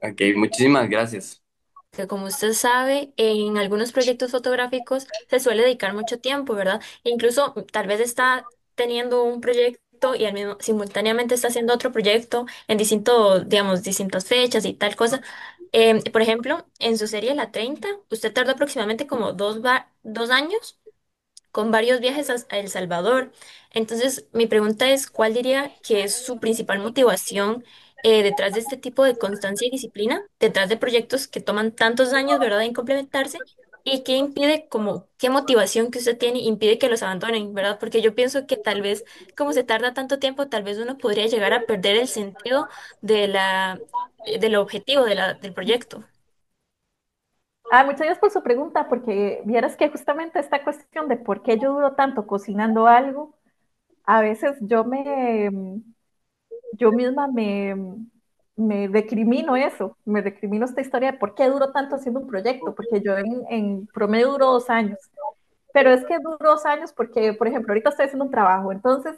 Ok, muchísimas gracias. Que como usted sabe, en algunos proyectos fotográficos se suele dedicar mucho tiempo, ¿verdad? E incluso tal vez está teniendo un proyecto y simultáneamente está haciendo otro proyecto en digamos, distintas fechas y tal cosa. Por ejemplo, en su serie La 30, usted tardó aproximadamente como 2 años con varios viajes a El Salvador. Entonces, mi pregunta es, ¿cuál diría que es su principal motivación detrás de este tipo de constancia y disciplina, detrás de proyectos que toman tantos años, ¿verdad?, en complementarse? ¿Y qué impide, como, qué motivación que usted tiene impide que los abandonen, ¿verdad? Porque yo pienso que tal vez, como se tarda tanto tiempo, tal vez uno podría llegar a perder el sentido del objetivo del proyecto. Muchas gracias por su pregunta, porque vieras que justamente esta cuestión de por qué yo duro tanto cocinando algo, a veces yo misma me recrimino eso, me recrimino esta historia de por qué duro tanto haciendo un proyecto, porque yo en promedio duro 2 años, pero es que duro 2 años porque, por ejemplo, ahorita estoy haciendo un trabajo, entonces,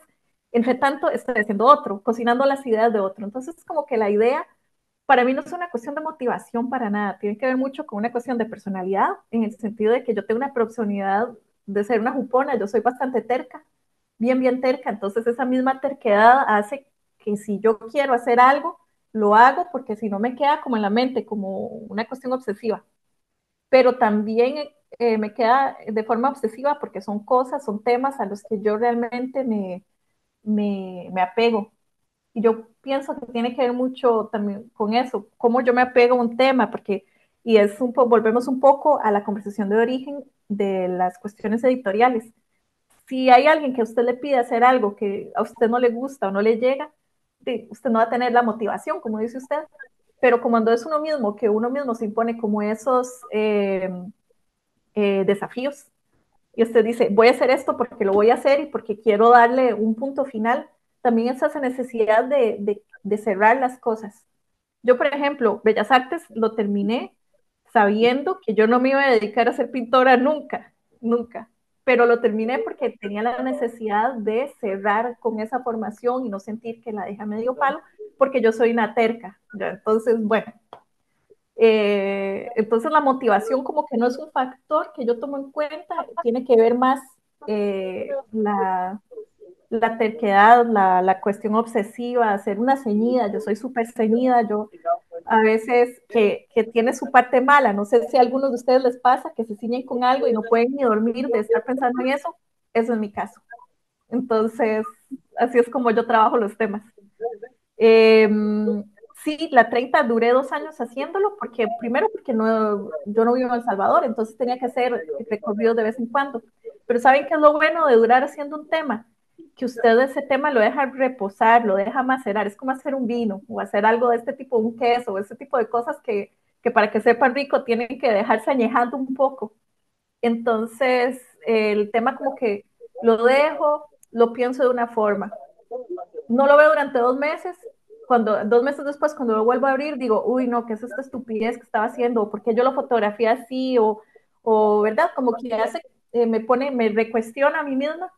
entre tanto, estoy haciendo otro, cocinando las ideas de otro, entonces como que la idea para mí no es una cuestión de motivación para nada, tiene que ver mucho con una cuestión de personalidad, en el sentido de que yo tengo una personalidad de ser una jupona, yo soy bastante terca, bien terca, entonces esa misma terquedad hace que si yo quiero hacer algo, lo hago porque si no me queda como en la mente, como una cuestión obsesiva, pero también me queda de forma obsesiva porque son cosas, son temas a los que yo realmente me apego. Y yo pienso que tiene que ver mucho también con eso, cómo yo me apego a un tema, porque, y es volvemos un poco a la conversación de origen de las cuestiones editoriales. Si hay alguien que a usted le pide hacer algo que a usted no le gusta o no le llega, usted no va a tener la motivación, como dice usted, pero cuando es uno mismo, que uno mismo se impone como esos desafíos, y usted dice, voy a hacer esto porque lo voy a hacer y porque quiero darle un punto final, también es esa necesidad de cerrar las cosas. Yo, por ejemplo, Bellas Artes lo terminé sabiendo que yo no me iba a dedicar a ser pintora nunca, nunca, pero lo terminé porque tenía la necesidad de cerrar con esa formación y no sentir que la dejé a medio palo, porque yo soy una terca. ¿Ya? Entonces, bueno, entonces la motivación como que no es un factor que yo tomo en cuenta, tiene que ver más la terquedad, la cuestión obsesiva, ser una ceñida, yo soy súper ceñida, yo a veces que tiene su parte mala, no sé si a algunos de ustedes les pasa que se ciñen con algo y no pueden ni dormir de estar pensando en eso es mi caso. Entonces, así es como yo trabajo los temas. Eh, sí, la 30 duré 2 años haciéndolo, porque primero porque no, yo no vivo en El Salvador, entonces tenía que hacer recorridos de vez en cuando. Pero ¿saben qué es lo bueno de durar haciendo un tema? Que usted ese tema lo deja reposar, lo deja macerar, es como hacer un vino o hacer algo de este tipo, un queso, o ese tipo de cosas que para que sepan rico tienen que dejarse añejando un poco. Entonces, el tema como que lo dejo, lo pienso de una forma, no lo veo durante 2 meses. Cuando 2 meses después, cuando lo vuelvo a abrir, digo, uy, no, ¿qué es esta estupidez que estaba haciendo? ¿Por qué yo lo fotografié así? ¿Verdad? Como que hace, me recuestiona a mí misma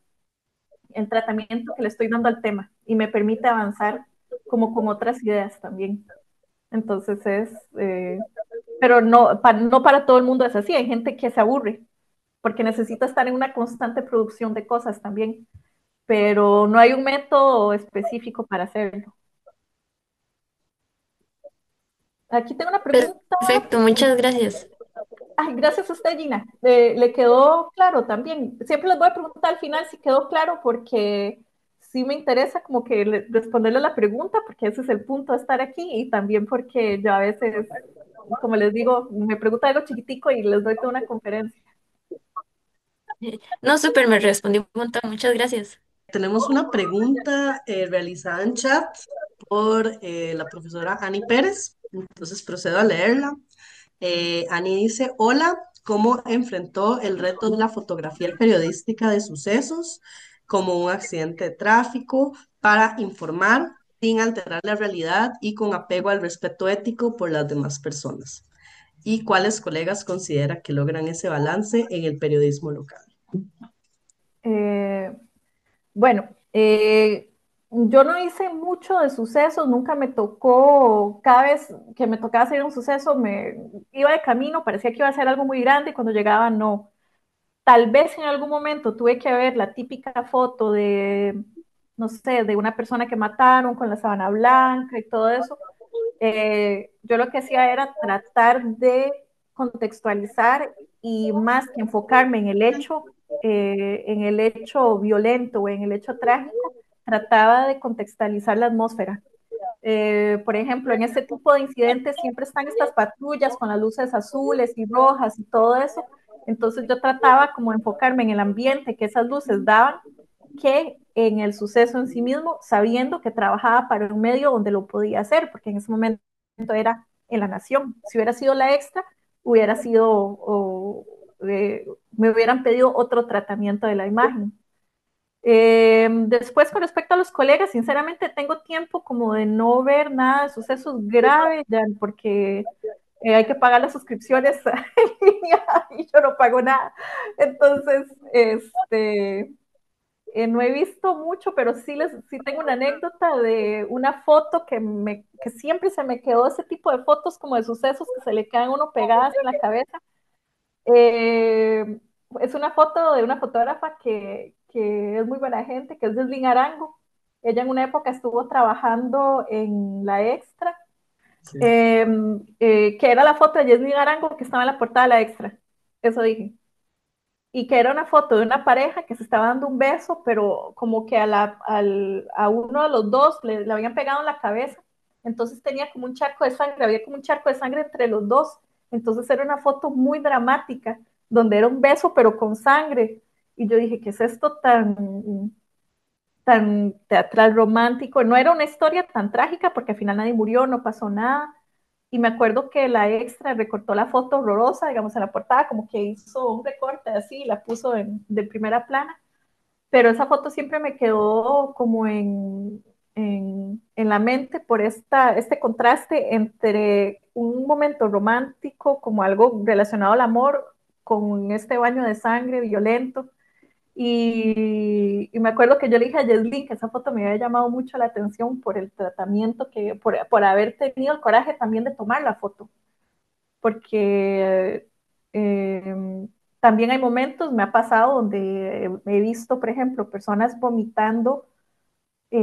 el tratamiento que le estoy dando al tema y me permite avanzar como con otras ideas también. Entonces pero no para todo el mundo es así. Hay gente que se aburre porque necesita estar en una constante producción de cosas también, pero no hay un método específico para hacerlo. Aquí tengo una pregunta. Perfecto, muchas gracias. Ay, gracias a usted, Gina. ¿Le quedó claro también? Siempre les voy a preguntar al final si quedó claro porque sí me interesa como que responderle a la pregunta porque ese es el punto de estar aquí y también porque yo a veces, como les digo, me pregunta algo chiquitico y les doy toda una conferencia. No, súper, me respondió un montón, muchas gracias. Tenemos una pregunta realizada en chat por la profesora Ani Pérez, entonces procedo a leerla. Ani dice, hola, ¿cómo enfrentó el reto de la fotografía periodística de sucesos como un accidente de tráfico para informar sin alterar la realidad y con apego al respeto ético por las demás personas? ¿Y cuáles colegas considera que logran ese balance en el periodismo local? Eh, Bueno, yo no hice mucho de sucesos, nunca me tocó, cada vez que me tocaba hacer un suceso, me iba de camino, parecía que iba a ser algo muy grande y cuando llegaba no. Tal vez en algún momento tuve que ver la típica foto de, no sé, de una persona que mataron con la sábana blanca y todo eso. Yo lo que hacía era tratar de contextualizar y más que enfocarme en el hecho violento o en el hecho trágico, trataba de contextualizar la atmósfera. Por ejemplo, en este tipo de incidentes siempre están estas patrullas con las luces azules y rojas y todo eso. Entonces yo trataba como de enfocarme en el ambiente que esas luces daban, que en el suceso en sí mismo, sabiendo que trabajaba para un medio donde lo podía hacer, porque en ese momento era en La Nación. Si hubiera sido La Extra, hubiera sido, me hubieran pedido otro tratamiento de la imagen. Después, con respecto a los colegas, sinceramente tengo tiempo como de no ver nada de sucesos graves, ya, porque hay que pagar las suscripciones en línea y yo no pago nada. Entonces, no he visto mucho, pero sí tengo una anécdota de una foto que siempre se me quedó, ese tipo de fotos como de sucesos que se le quedan a uno pegadas en la cabeza. Eh, es una foto de una fotógrafa que es muy buena gente, que es Yeslin Arango. Ella en una época estuvo trabajando en La Extra, Sí. que era la foto de Yeslin Arango que estaba en la portada de La Extra. Eso dije. y que era una foto de una pareja que se estaba dando un beso, pero como que a uno de los dos le habían pegado en la cabeza, entonces tenía como un charco de sangre, había como un charco de sangre entre los dos, entonces era una foto muy dramática, donde era un beso pero con sangre, y yo dije, ¿qué es esto tan teatral romántico? No era una historia tan trágica porque al final nadie murió, no pasó nada, y me acuerdo que la extra recortó la foto horrorosa, digamos, en la portada, como que hizo un recorte así y la puso de primera plana, pero esa foto siempre me quedó como en la mente por este contraste entre un momento romántico, como algo relacionado al amor, con este baño de sangre violento. Y me acuerdo que yo le dije a Yeslin que esa foto me había llamado mucho la atención por el tratamiento, por haber tenido el coraje también de tomar la foto, porque también hay momentos, me ha pasado, donde he visto, por ejemplo, personas vomitando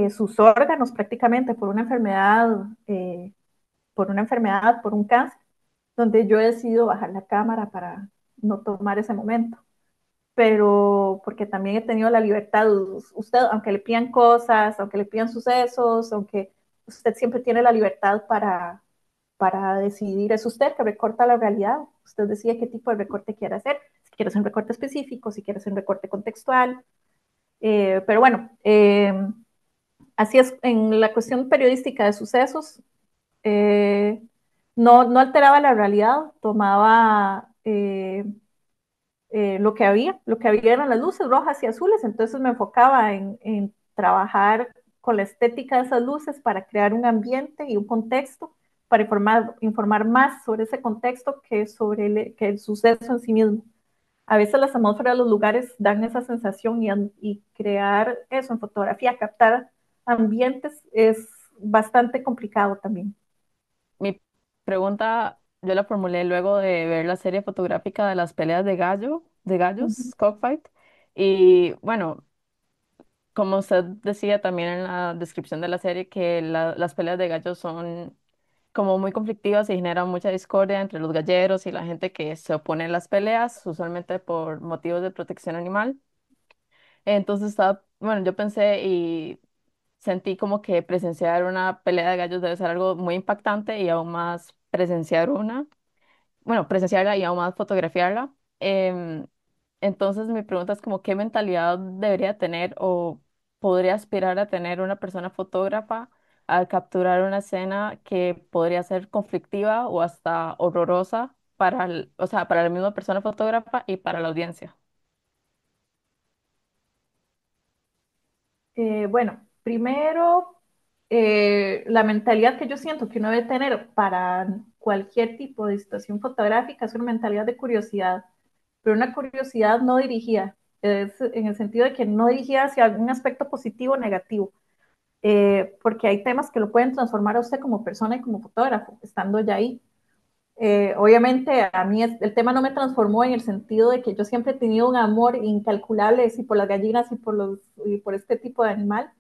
sus órganos prácticamente por un cáncer, donde yo he decidido bajar la cámara para no tomar ese momento, pero porque también he tenido la libertad, usted, aunque le pidan cosas, aunque le pidan sucesos, aunque usted siempre tiene la libertad para decidir, es usted que recorta la realidad, usted decide qué tipo de recorte quiere hacer, si quiere hacer un recorte específico, si quiere hacer un recorte contextual, pero bueno, así es, en la cuestión periodística de sucesos, eh, no alteraba la realidad, tomaba lo que había eran las luces rojas y azules, entonces me enfocaba en trabajar con la estética de esas luces para crear un ambiente y un contexto, para informar más sobre ese contexto que sobre que el suceso en sí mismo. A veces las atmósferas de los lugares dan esa sensación y crear eso en fotografía, captar ambientes es bastante complicado también. Mi pregunta yo la formulé luego de ver la serie fotográfica de las peleas de Uh -huh. gallos, Cockfight. Y bueno, como usted decía también en la descripción de la serie, que las peleas de gallos son como muy conflictivas y generan mucha discordia entre los galleros y la gente que se opone a las peleas, usualmente por motivos de protección animal. Entonces bueno, yo pensé y sentí como que presenciar una pelea de gallos debe ser algo muy impactante y aún más presenciarla y aún más fotografiarla. Em, entonces mi pregunta es como qué mentalidad debería tener o podría aspirar a tener una persona fotógrafa al capturar una escena que podría ser conflictiva o hasta horrorosa para o sea, para la misma persona fotógrafa y para la audiencia. Bueno, primero, la mentalidad que yo siento que uno debe tener para cualquier tipo de situación fotográfica es una mentalidad de curiosidad, pero una curiosidad no dirigida, es en el sentido de que no dirigida hacia algún aspecto positivo o negativo, porque hay temas que lo pueden transformar a usted como persona y como fotógrafo, estando ya ahí. Obviamente a mí el tema no me transformó en el sentido de que yo siempre he tenido un amor incalculable, si por las gallinas y por este tipo de animal,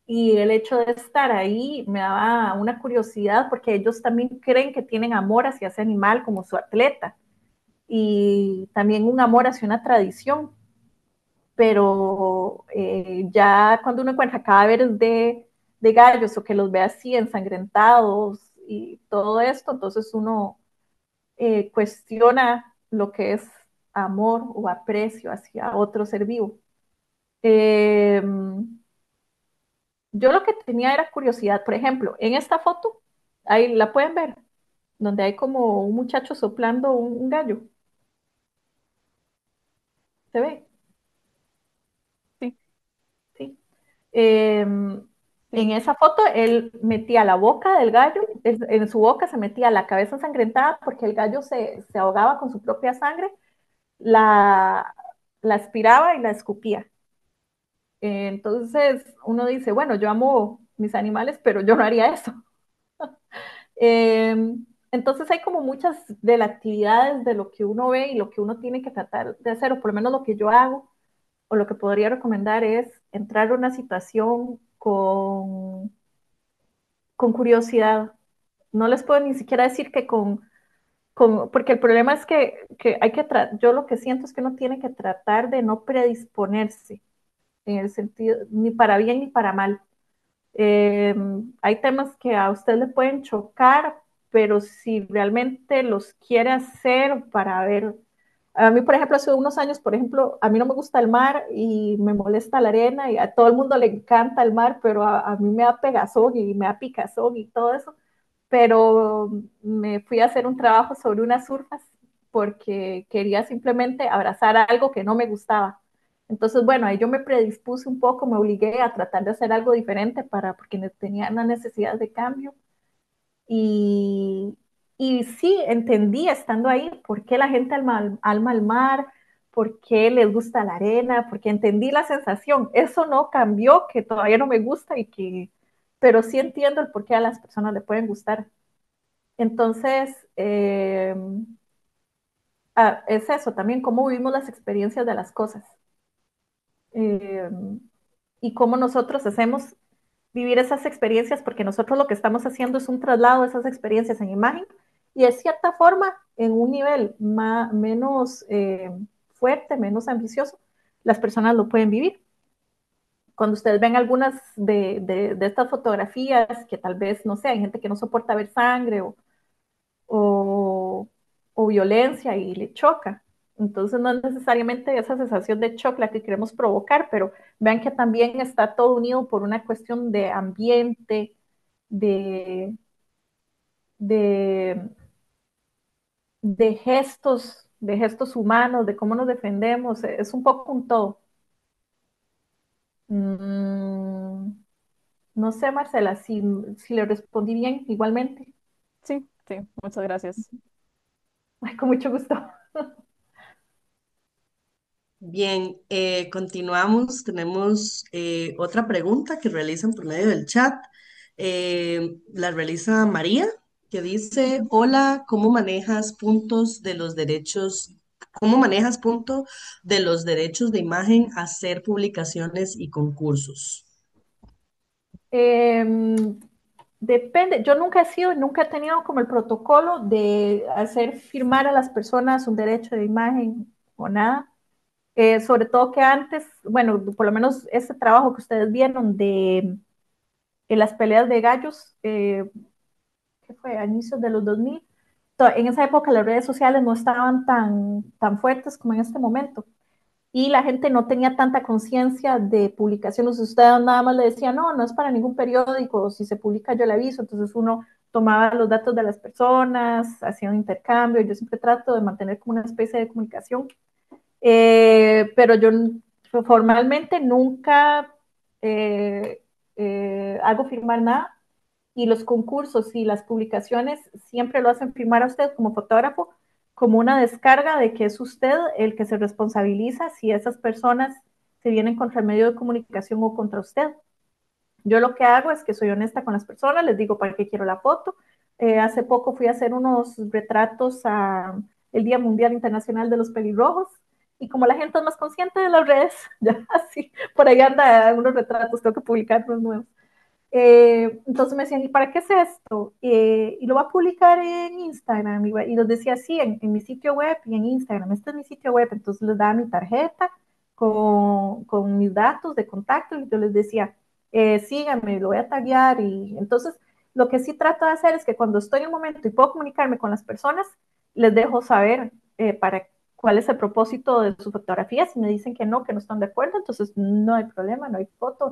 y el hecho de estar ahí me daba una curiosidad porque ellos también creen que tienen amor hacia ese animal como su atleta y también un amor hacia una tradición, pero ya cuando uno encuentra cadáveres de gallos o que los ve así ensangrentados y todo esto, entonces uno cuestiona lo que es amor o aprecio hacia otro ser vivo. Eh, yo lo que tenía era curiosidad. Por ejemplo, en esta foto, ahí la pueden ver, donde hay como un muchacho soplando un gallo. ¿Se ve? Sí, Sí. En sí. esa foto, él metía la boca del gallo, en su boca se metía la cabeza ensangrentada porque el gallo se ahogaba con su propia sangre, la, la aspiraba y la escupía. Entonces uno dice, bueno, yo amo mis animales, pero yo no haría eso. Eh, entonces hay como muchas de las actividades de lo que uno ve y lo que uno tiene que tratar de hacer, o por lo menos lo que yo hago, o lo que podría recomendar es entrar a una situación con curiosidad. No les puedo ni siquiera decir que porque el problema es que hay que yo lo que siento es que uno tiene que tratar de no predisponerse en el sentido, ni para bien ni para mal. Hay temas que a usted le pueden chocar, pero si realmente los quiere hacer para ver, a mí, por ejemplo, hace unos años, por ejemplo, a mí no me gusta el mar y me molesta la arena y a todo el mundo le encanta el mar, pero a mí me da pegazón y me da picazón y todo eso, pero me fui a hacer un trabajo sobre unas surfas porque quería simplemente abrazar algo que no me gustaba. Entonces, bueno, ahí yo me predispuse un poco, me obligué a tratar de hacer algo diferente porque tenía una necesidad de cambio. Y, y sí, entendí estando ahí por qué la gente alma al mar, por qué les gusta la arena, porque entendí la sensación. Eso no cambió, que todavía no me gusta pero sí entiendo el por qué a las personas le pueden gustar. Entonces, es eso también, cómo vivimos las experiencias de las cosas. Eh, y cómo nosotros hacemos vivir esas experiencias, porque nosotros lo que estamos haciendo es un traslado de esas experiencias en imagen y de cierta forma, en un nivel menos fuerte, menos ambicioso, las personas lo pueden vivir. Cuando ustedes ven algunas de estas fotografías, que tal vez, no sé, hay gente que no soporta ver sangre o, o violencia y le choca. Entonces no es necesariamente esa sensación de shock la que queremos provocar, pero vean que también está todo unido por una cuestión de ambiente, de, de, de gestos humanos, de cómo nos defendemos, es un poco un todo. Mm, no sé, Marcela, si le respondí bien igualmente. Sí, sí, muchas gracias. Ay, con mucho gusto. Bien, continuamos. Tenemos otra pregunta que realizan por medio del chat. La realiza María, que dice, hola, ¿cómo manejas puntos de los derechos? ¿Cómo manejas punto de los derechos de imagen a hacer publicaciones y concursos? Eh, Depende, yo nunca he tenido como el protocolo de hacer firmar a las personas un derecho de imagen o nada. Sobre todo que antes, bueno, por lo menos ese trabajo que ustedes vieron de las peleas de gallos, que fue a inicios de los 2000, en esa época las redes sociales no estaban tan fuertes como en este momento y la gente no tenía tanta conciencia de publicaciones. Usted nada más le decía, no, no es para ningún periódico, si se publica yo le aviso. Entonces uno tomaba los datos de las personas, hacía un intercambio. Yo siempre trato de mantener como una especie de comunicación, pero yo formalmente nunca hago firmar nada y los concursos y las publicaciones siempre lo hacen firmar a usted como fotógrafo, como una descarga de que es usted el que se responsabiliza si esas personas se vienen contra el medio de comunicación o contra usted. Yo lo que hago es que soy honesta con las personas, les digo para qué quiero la foto. Hace poco fui a hacer unos retratos a el Día Mundial Internacional de los Pelirrojos y como la gente es más consciente de las redes, ya así, por ahí anda unos retratos, tengo que publicar unos nuevos. Entonces me decían, ¿y para qué es esto? Y lo va a publicar en Instagram. Y los decía así, en mi sitio web y en Instagram. Este es mi sitio web. Entonces les daba mi tarjeta con mis datos de contacto y yo les decía, síganme, lo voy a taguear. Y entonces lo que sí trato de hacer es que cuando estoy en el momento y puedo comunicarme con las personas, les dejo saber para cuál es el propósito de su fotografía. Si me dicen que no están de acuerdo, entonces no hay problema, no hay foto,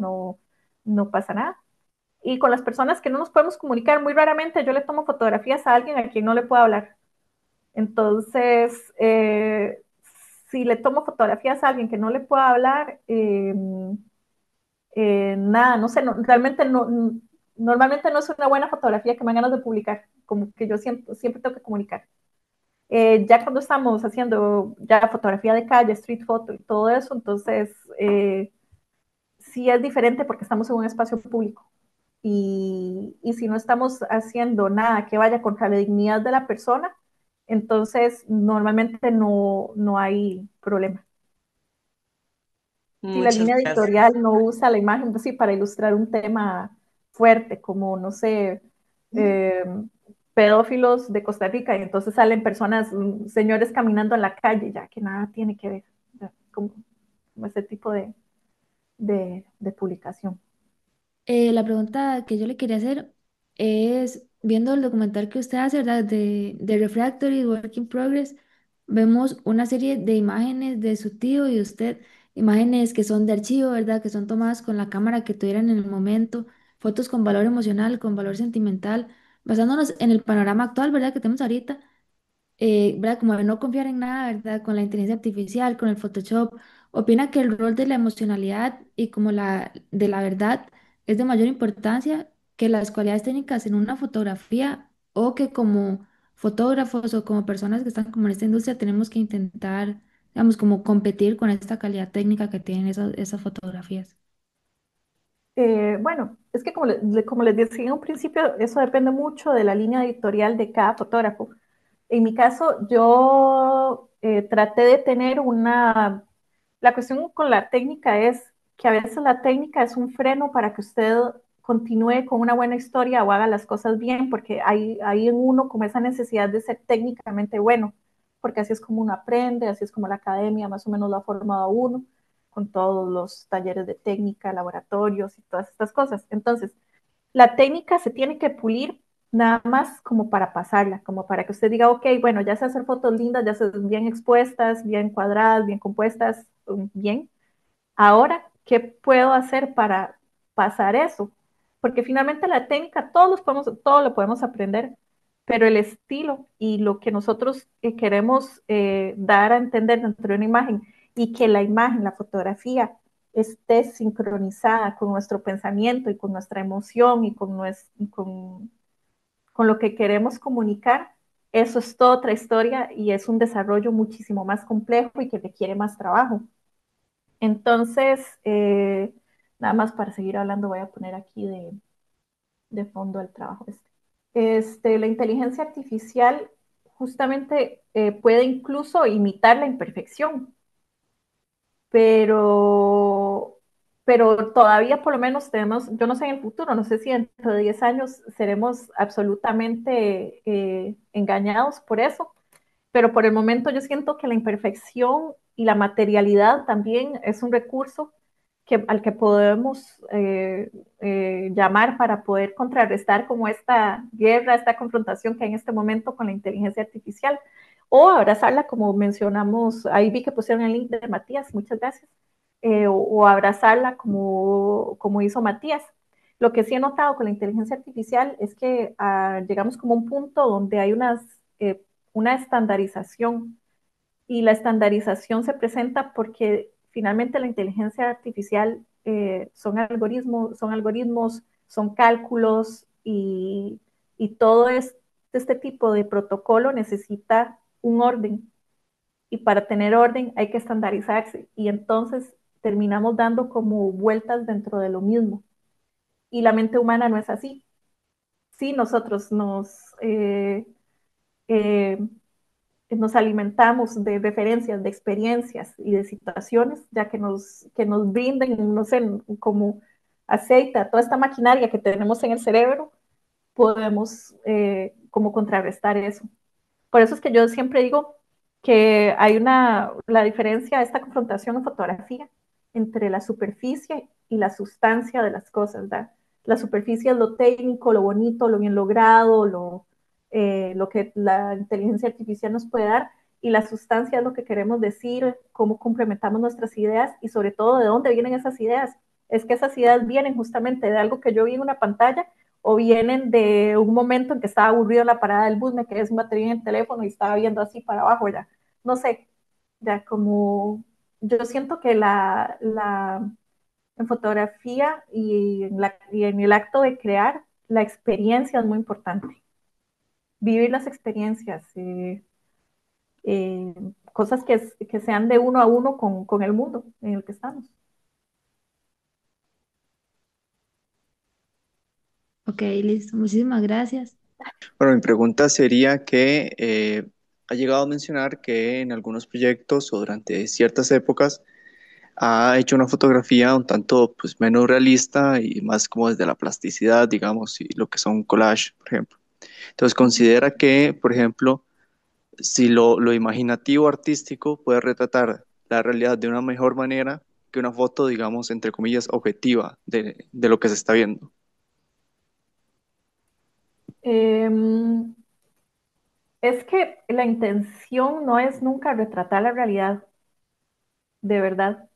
no pasa nada. Y con las personas que no nos podemos comunicar, muy raramente yo le tomo fotografías a alguien a quien no le puedo hablar. Entonces, si le tomo fotografías a alguien que no le puedo hablar, nada, no sé, realmente normalmente no es una buena fotografía que me hagan ganas de publicar, como que yo siempre tengo que comunicar. Ya cuando estamos haciendo ya fotografía de calle, street photo y todo eso, entonces sí es diferente porque estamos en un espacio público. Y si no estamos haciendo nada que vaya contra la dignidad de la persona, entonces normalmente no hay problema. Si la Muchas línea gracias. editorial no usa la imagen, pues sí, para ilustrar un tema fuerte, como, no sé, eh, pedófilos de Costa Rica, y entonces salen personas, señores caminando en la calle, ya que nada tiene que ver, como, como ese tipo de publicación. La pregunta que yo le quería hacer es, viendo el documental que usted hace, ¿verdad? De Refractory Work in Progress, vemos una serie de imágenes de su tío y usted, imágenes que son de archivo, ¿verdad? Que son tomadas con la cámara que tuvieran en el momento, fotos con valor emocional, con valor sentimental, basándonos en el panorama actual, ¿verdad? Que tenemos ahorita, ¿verdad? Como de no confiar en nada, ¿verdad? Con la inteligencia artificial, con el Photoshop. ¿Opina que el rol de la emocionalidad y como la de la verdad es de mayor importancia que las cualidades técnicas en una fotografía, o que como fotógrafos o como personas que están como en esta industria tenemos que intentar, digamos, como competir con esta calidad técnica que tienen esas fotografías? Bueno, es que como les decía en un principio, eso depende mucho de la línea editorial de cada fotógrafo. En mi caso, yo traté de tener una... La cuestión con la técnica es que a veces la técnica es un freno para que usted continúe con una buena historia o haga las cosas bien, porque hay en uno como esa necesidad de ser técnicamente bueno, porque así es como uno aprende, así es como la academia más o menos lo ha formado a uno, con todos los talleres de técnica, laboratorios y todas estas cosas. Entonces, la técnica se tiene que pulir nada más como para pasarla, como para que usted diga, ok, bueno, ya sé hacer fotos lindas, ya sé bien expuestas, bien cuadradas, bien compuestas, bien. Ahora, ¿qué puedo hacer para pasar eso? Porque finalmente la técnica, todo lo podemos aprender, pero el estilo y lo que nosotros queremos dar a entender dentro de una imagen, y que la imagen, la fotografía, esté sincronizada con nuestro pensamiento y con nuestra emoción y con lo que queremos comunicar, eso es toda otra historia y es un desarrollo muchísimo más complejo y que requiere más trabajo. Entonces, nada más para seguir hablando, voy a poner aquí de fondo el trabajo la inteligencia artificial justamente puede incluso imitar la imperfección, pero, pero todavía por lo menos tenemos, yo no sé en el futuro, no sé si dentro de 10 años seremos absolutamente engañados por eso, pero por el momento yo siento que la imperfección y la materialidad también es un recurso al que podemos llamar para poder contrarrestar como esta guerra, esta confrontación que hay en este momento con la inteligencia artificial, o abrazarla como mencionamos, ahí vi que pusieron el link de Matías, muchas gracias, o abrazarla como hizo Matías. Lo que sí he notado con la inteligencia artificial es que llegamos como a un punto donde hay una estandarización, y la estandarización se presenta porque finalmente la inteligencia artificial son algoritmos, son cálculos y todo este tipo de protocolo necesita un orden, y para tener orden hay que estandarizarse, y entonces terminamos dando como vueltas dentro de lo mismo, y la mente humana no es así. Sí, nosotros eh, nos alimentamos de referencias, de experiencias y de situaciones, ya que nos brinden, no sé, como aceite a toda esta maquinaria que tenemos en el cerebro, podemos como contrarrestar eso. Por eso es que yo siempre digo que hay la diferencia, esta confrontación en fotografía entre la superficie y la sustancia de las cosas, ¿verdad? La superficie es lo técnico, lo bonito, lo bien logrado, lo que la inteligencia artificial nos puede dar, y la sustancia es lo que queremos decir, cómo complementamos nuestras ideas y sobre todo de dónde vienen esas ideas. Es que esas ideas vienen justamente de algo que yo vi en una pantalla, o vienen de un momento en que estaba aburrido en la parada del bus, me quedé sin batería en el teléfono y estaba viendo así para abajo, ya, no sé, ya como yo siento que en fotografía y en el acto de crear, la experiencia es muy importante, vivir las experiencias, eh, cosas que sean de uno a uno con el mundo en el que estamos. Ok, listo. Muchísimas gracias. Bueno, mi pregunta sería que ha llegado a mencionar que en algunos proyectos o durante ciertas épocas ha hecho una fotografía un tanto pues, menos realista y más como desde la plasticidad, digamos, y lo que son collage, por ejemplo. Entonces considera que, por ejemplo, si lo imaginativo artístico puede retratar la realidad de una mejor manera que una foto, digamos, entre comillas, objetiva de lo que se está viendo. Em, es que la intención no es nunca retratar la realidad, de verdad.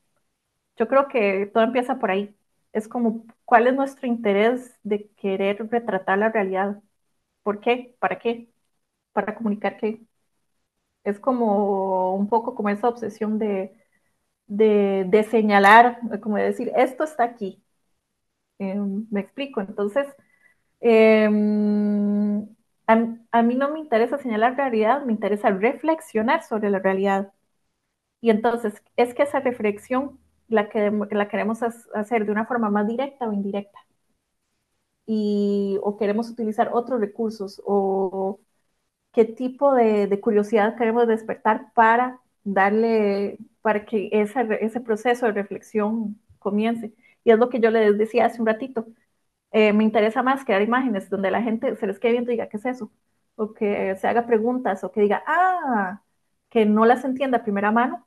Yo creo que todo empieza por ahí. Es como, ¿cuál es nuestro interés de querer retratar la realidad? ¿Por qué? ¿Para qué? ¿Para comunicar qué? Es como un poco como esa obsesión de señalar, como de decir, esto está aquí. Me explico. Entonces, eh, a mí no me interesa señalar realidad, me interesa reflexionar sobre la realidad. Y entonces, es que esa reflexión la queremos hacer de una forma más directa o indirecta. O queremos utilizar otros recursos, o qué tipo de curiosidad queremos despertar para que ese proceso de reflexión comience. Y es lo que yo les decía hace un ratito. Me interesa más crear imágenes donde la gente se les quede viendo y diga, ¿qué es eso? O que se haga preguntas, o que diga, que no las entienda a primera mano,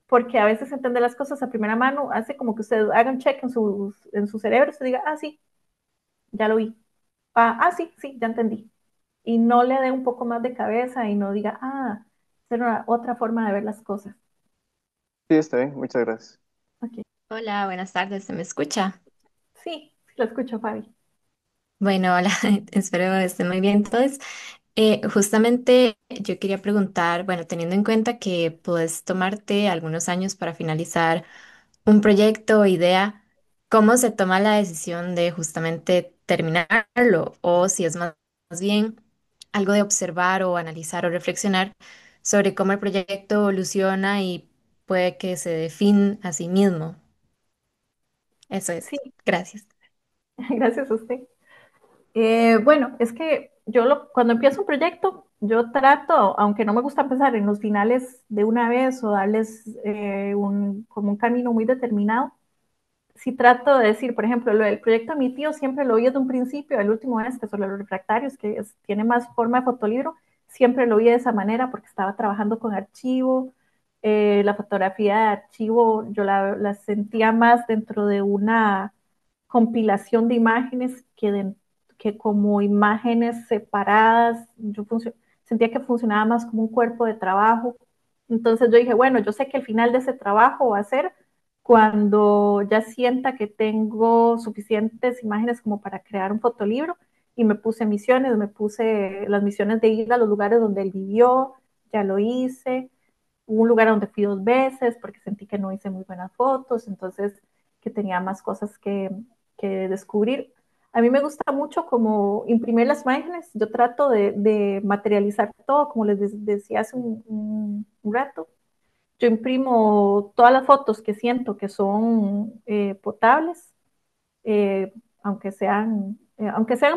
porque a veces entender las cosas a primera mano hace como que ustedes hagan check en su cerebro y se diga, sí, ya lo vi. Sí, sí, ya entendí. Y no le dé un poco más de cabeza y no diga, es una otra forma de ver las cosas. Sí, está bien, muchas gracias. Ok. Hola, buenas tardes, ¿se me escucha? Sí, sí lo escucho, Fabi. Bueno, hola, espero esté muy bien todos. Justamente yo quería preguntar, bueno, teniendo en cuenta que puedes tomarte algunos años para finalizar un proyecto o idea, ¿cómo se toma la decisión de justamente terminarlo? O si es más bien algo de observar o analizar o reflexionar sobre cómo el proyecto evoluciona y puede que se define a sí mismo. Eso es. Sí, Gracias. gracias a usted. Bueno, es que cuando empiezo un proyecto, yo trato, aunque no me gusta empezar en los finales de una vez o darles como un camino muy determinado, sí trato de decir, por ejemplo, lo del proyecto de mi tío siempre lo oí desde un principio, el último que sobre los refractarios, tiene más forma de fotolibro, siempre lo oí de esa manera porque estaba trabajando con archivo. La fotografía de archivo yo la sentía más dentro de una compilación de imágenes que como imágenes separadas. Sentía que funcionaba más como un cuerpo de trabajo. Entonces yo dije, bueno, yo sé que el final de ese trabajo va a ser cuando ya sienta que tengo suficientes imágenes como para crear un fotolibro, y me puse las misiones de ir a los lugares donde él vivió, ya lo hice. Hubo un lugar donde fui 2 veces porque sentí que no hice muy buenas fotos, entonces que tenía más cosas que descubrir. A mí me gusta mucho como imprimir las imágenes, yo trato de materializar todo, como les decía hace un rato. Yo imprimo todas las fotos que siento que son potables, eh, aunque sean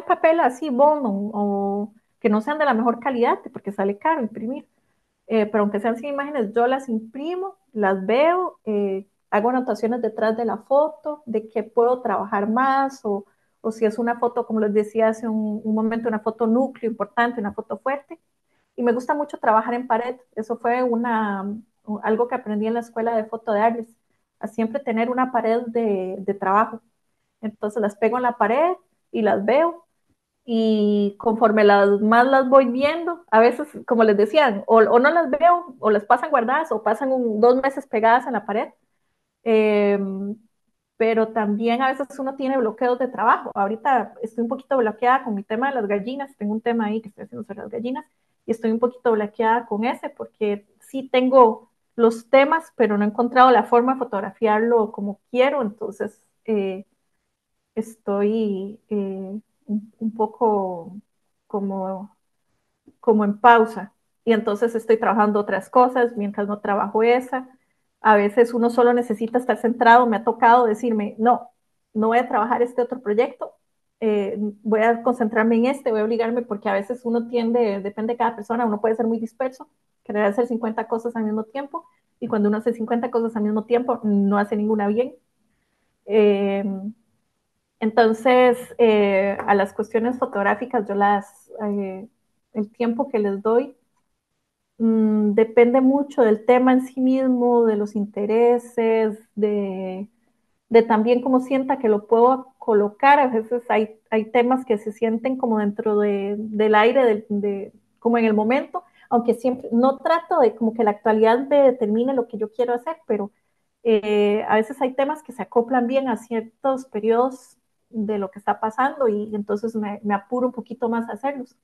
papel así, bono, o que no sean de la mejor calidad, porque sale caro imprimir. Pero aunque sean sin imágenes, yo las imprimo, las veo, hago anotaciones detrás de la foto, de qué puedo trabajar más, o si es una foto, como les decía hace un momento, una foto núcleo importante, una foto fuerte. Y me gusta mucho trabajar en pared. Eso fue algo que aprendí en la escuela de foto de Arles, a siempre tener una pared de trabajo. Entonces las pego en la pared y las veo, y conforme más las voy viendo, a veces, como les decían, o no las veo, o las pasan guardadas, o pasan 2 meses pegadas en la pared. Eh, pero también a veces uno tiene bloqueos de trabajo. Ahorita estoy un poquito bloqueada con mi tema de las gallinas, tengo un tema ahí que estoy haciendo sobre las gallinas, y estoy un poquito bloqueada con ese, porque sí tengo los temas, pero no he encontrado la forma de fotografiarlo como quiero. Entonces estoy un poco como, como en pausa, y entonces estoy trabajando otras cosas mientras no trabajo esa. A veces uno solo necesita estar centrado. Me ha tocado decirme, no, no voy a trabajar este otro proyecto, voy a concentrarme en voy a obligarme, porque a veces uno depende de cada persona, uno puede ser muy disperso, querer hacer 50 cosas al mismo tiempo, y cuando uno hace 50 cosas al mismo tiempo no hace ninguna bien. Eh, Entonces, a las cuestiones fotográficas, el tiempo que les doy depende mucho del tema en sí mismo, de los intereses, de también cómo sienta que lo puedo colocar. A veces hay temas que se sienten como dentro del aire, como en el momento, aunque siempre no trato de como que la actualidad me determine lo que yo quiero hacer, pero a veces hay temas que se acoplan bien a ciertos periodos de lo que está pasando y entonces me apuro un poquito más a hacerlos.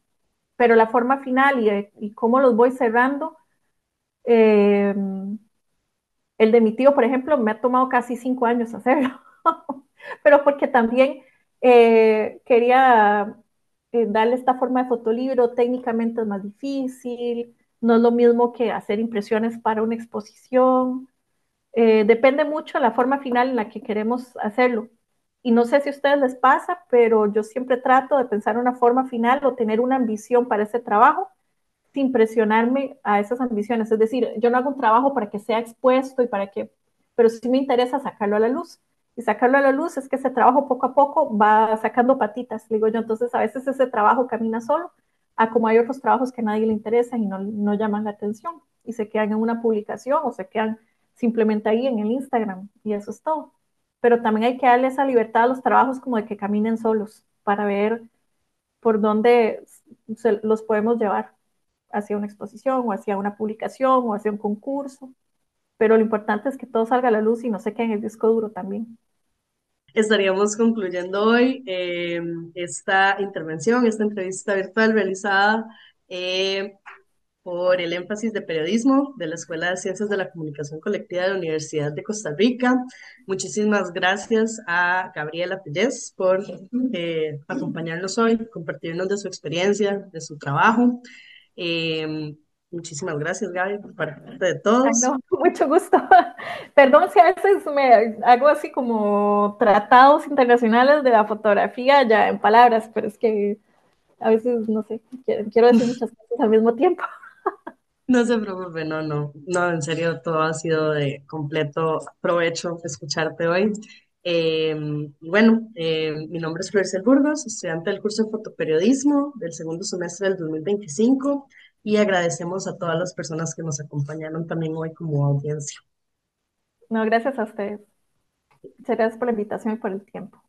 Pero la forma final y cómo los voy cerrando, eh, el de mi tío, por ejemplo, me ha tomado casi 5 años hacerlo, pero porque también quería darle esta forma de fotolibro, técnicamente es más difícil, no es lo mismo que hacer impresiones para una exposición, depende mucho de la forma final en la que queremos hacerlo. Y no sé si a ustedes les pasa, pero yo siempre trato de pensar una forma final o tener una ambición para ese trabajo sin presionarme a esas ambiciones. Es decir, yo no hago un trabajo para que sea expuesto y para que, pero sí me interesa sacarlo a la luz. Y sacarlo a la luz es que ese trabajo poco a poco va sacando patitas, digo yo. Entonces, a veces ese trabajo camina solo, a como hay otros trabajos que a nadie le interesan y no llaman la atención y se quedan en una publicación o se quedan simplemente ahí en el Instagram y eso es todo. Pero también hay que darle esa libertad a los trabajos como de que caminen solos para ver por dónde los podemos llevar hacia una exposición o hacia una publicación o hacia un concurso, pero lo importante es que todo salga a la luz y no se quede en el disco duro también. Estaríamos concluyendo hoy esta intervención, esta entrevista virtual realizada eh, por el énfasis de periodismo de la Escuela de Ciencias de la Comunicación Colectiva de la Universidad de Costa Rica. Muchísimas gracias a Gabriela Pellez por acompañarnos hoy, compartirnos de su experiencia, de su trabajo. Eh, Muchísimas gracias, Gaby, por parte de Ay, todos. no, con mucho gusto. Perdón si a veces me hago así como tratados internacionales de la fotografía ya en palabras, pero es que a veces, no sé, quiero decir muchas cosas al mismo tiempo. No se preocupe, no, en serio, todo ha sido de completo provecho escucharte hoy. Y bueno, mi nombre es Floricel Burgos, estudiante del curso de fotoperiodismo del segundo semestre del 2025 y agradecemos a todas las personas que nos acompañaron también hoy como audiencia. No, gracias a ustedes. Muchas gracias por la invitación y por el tiempo.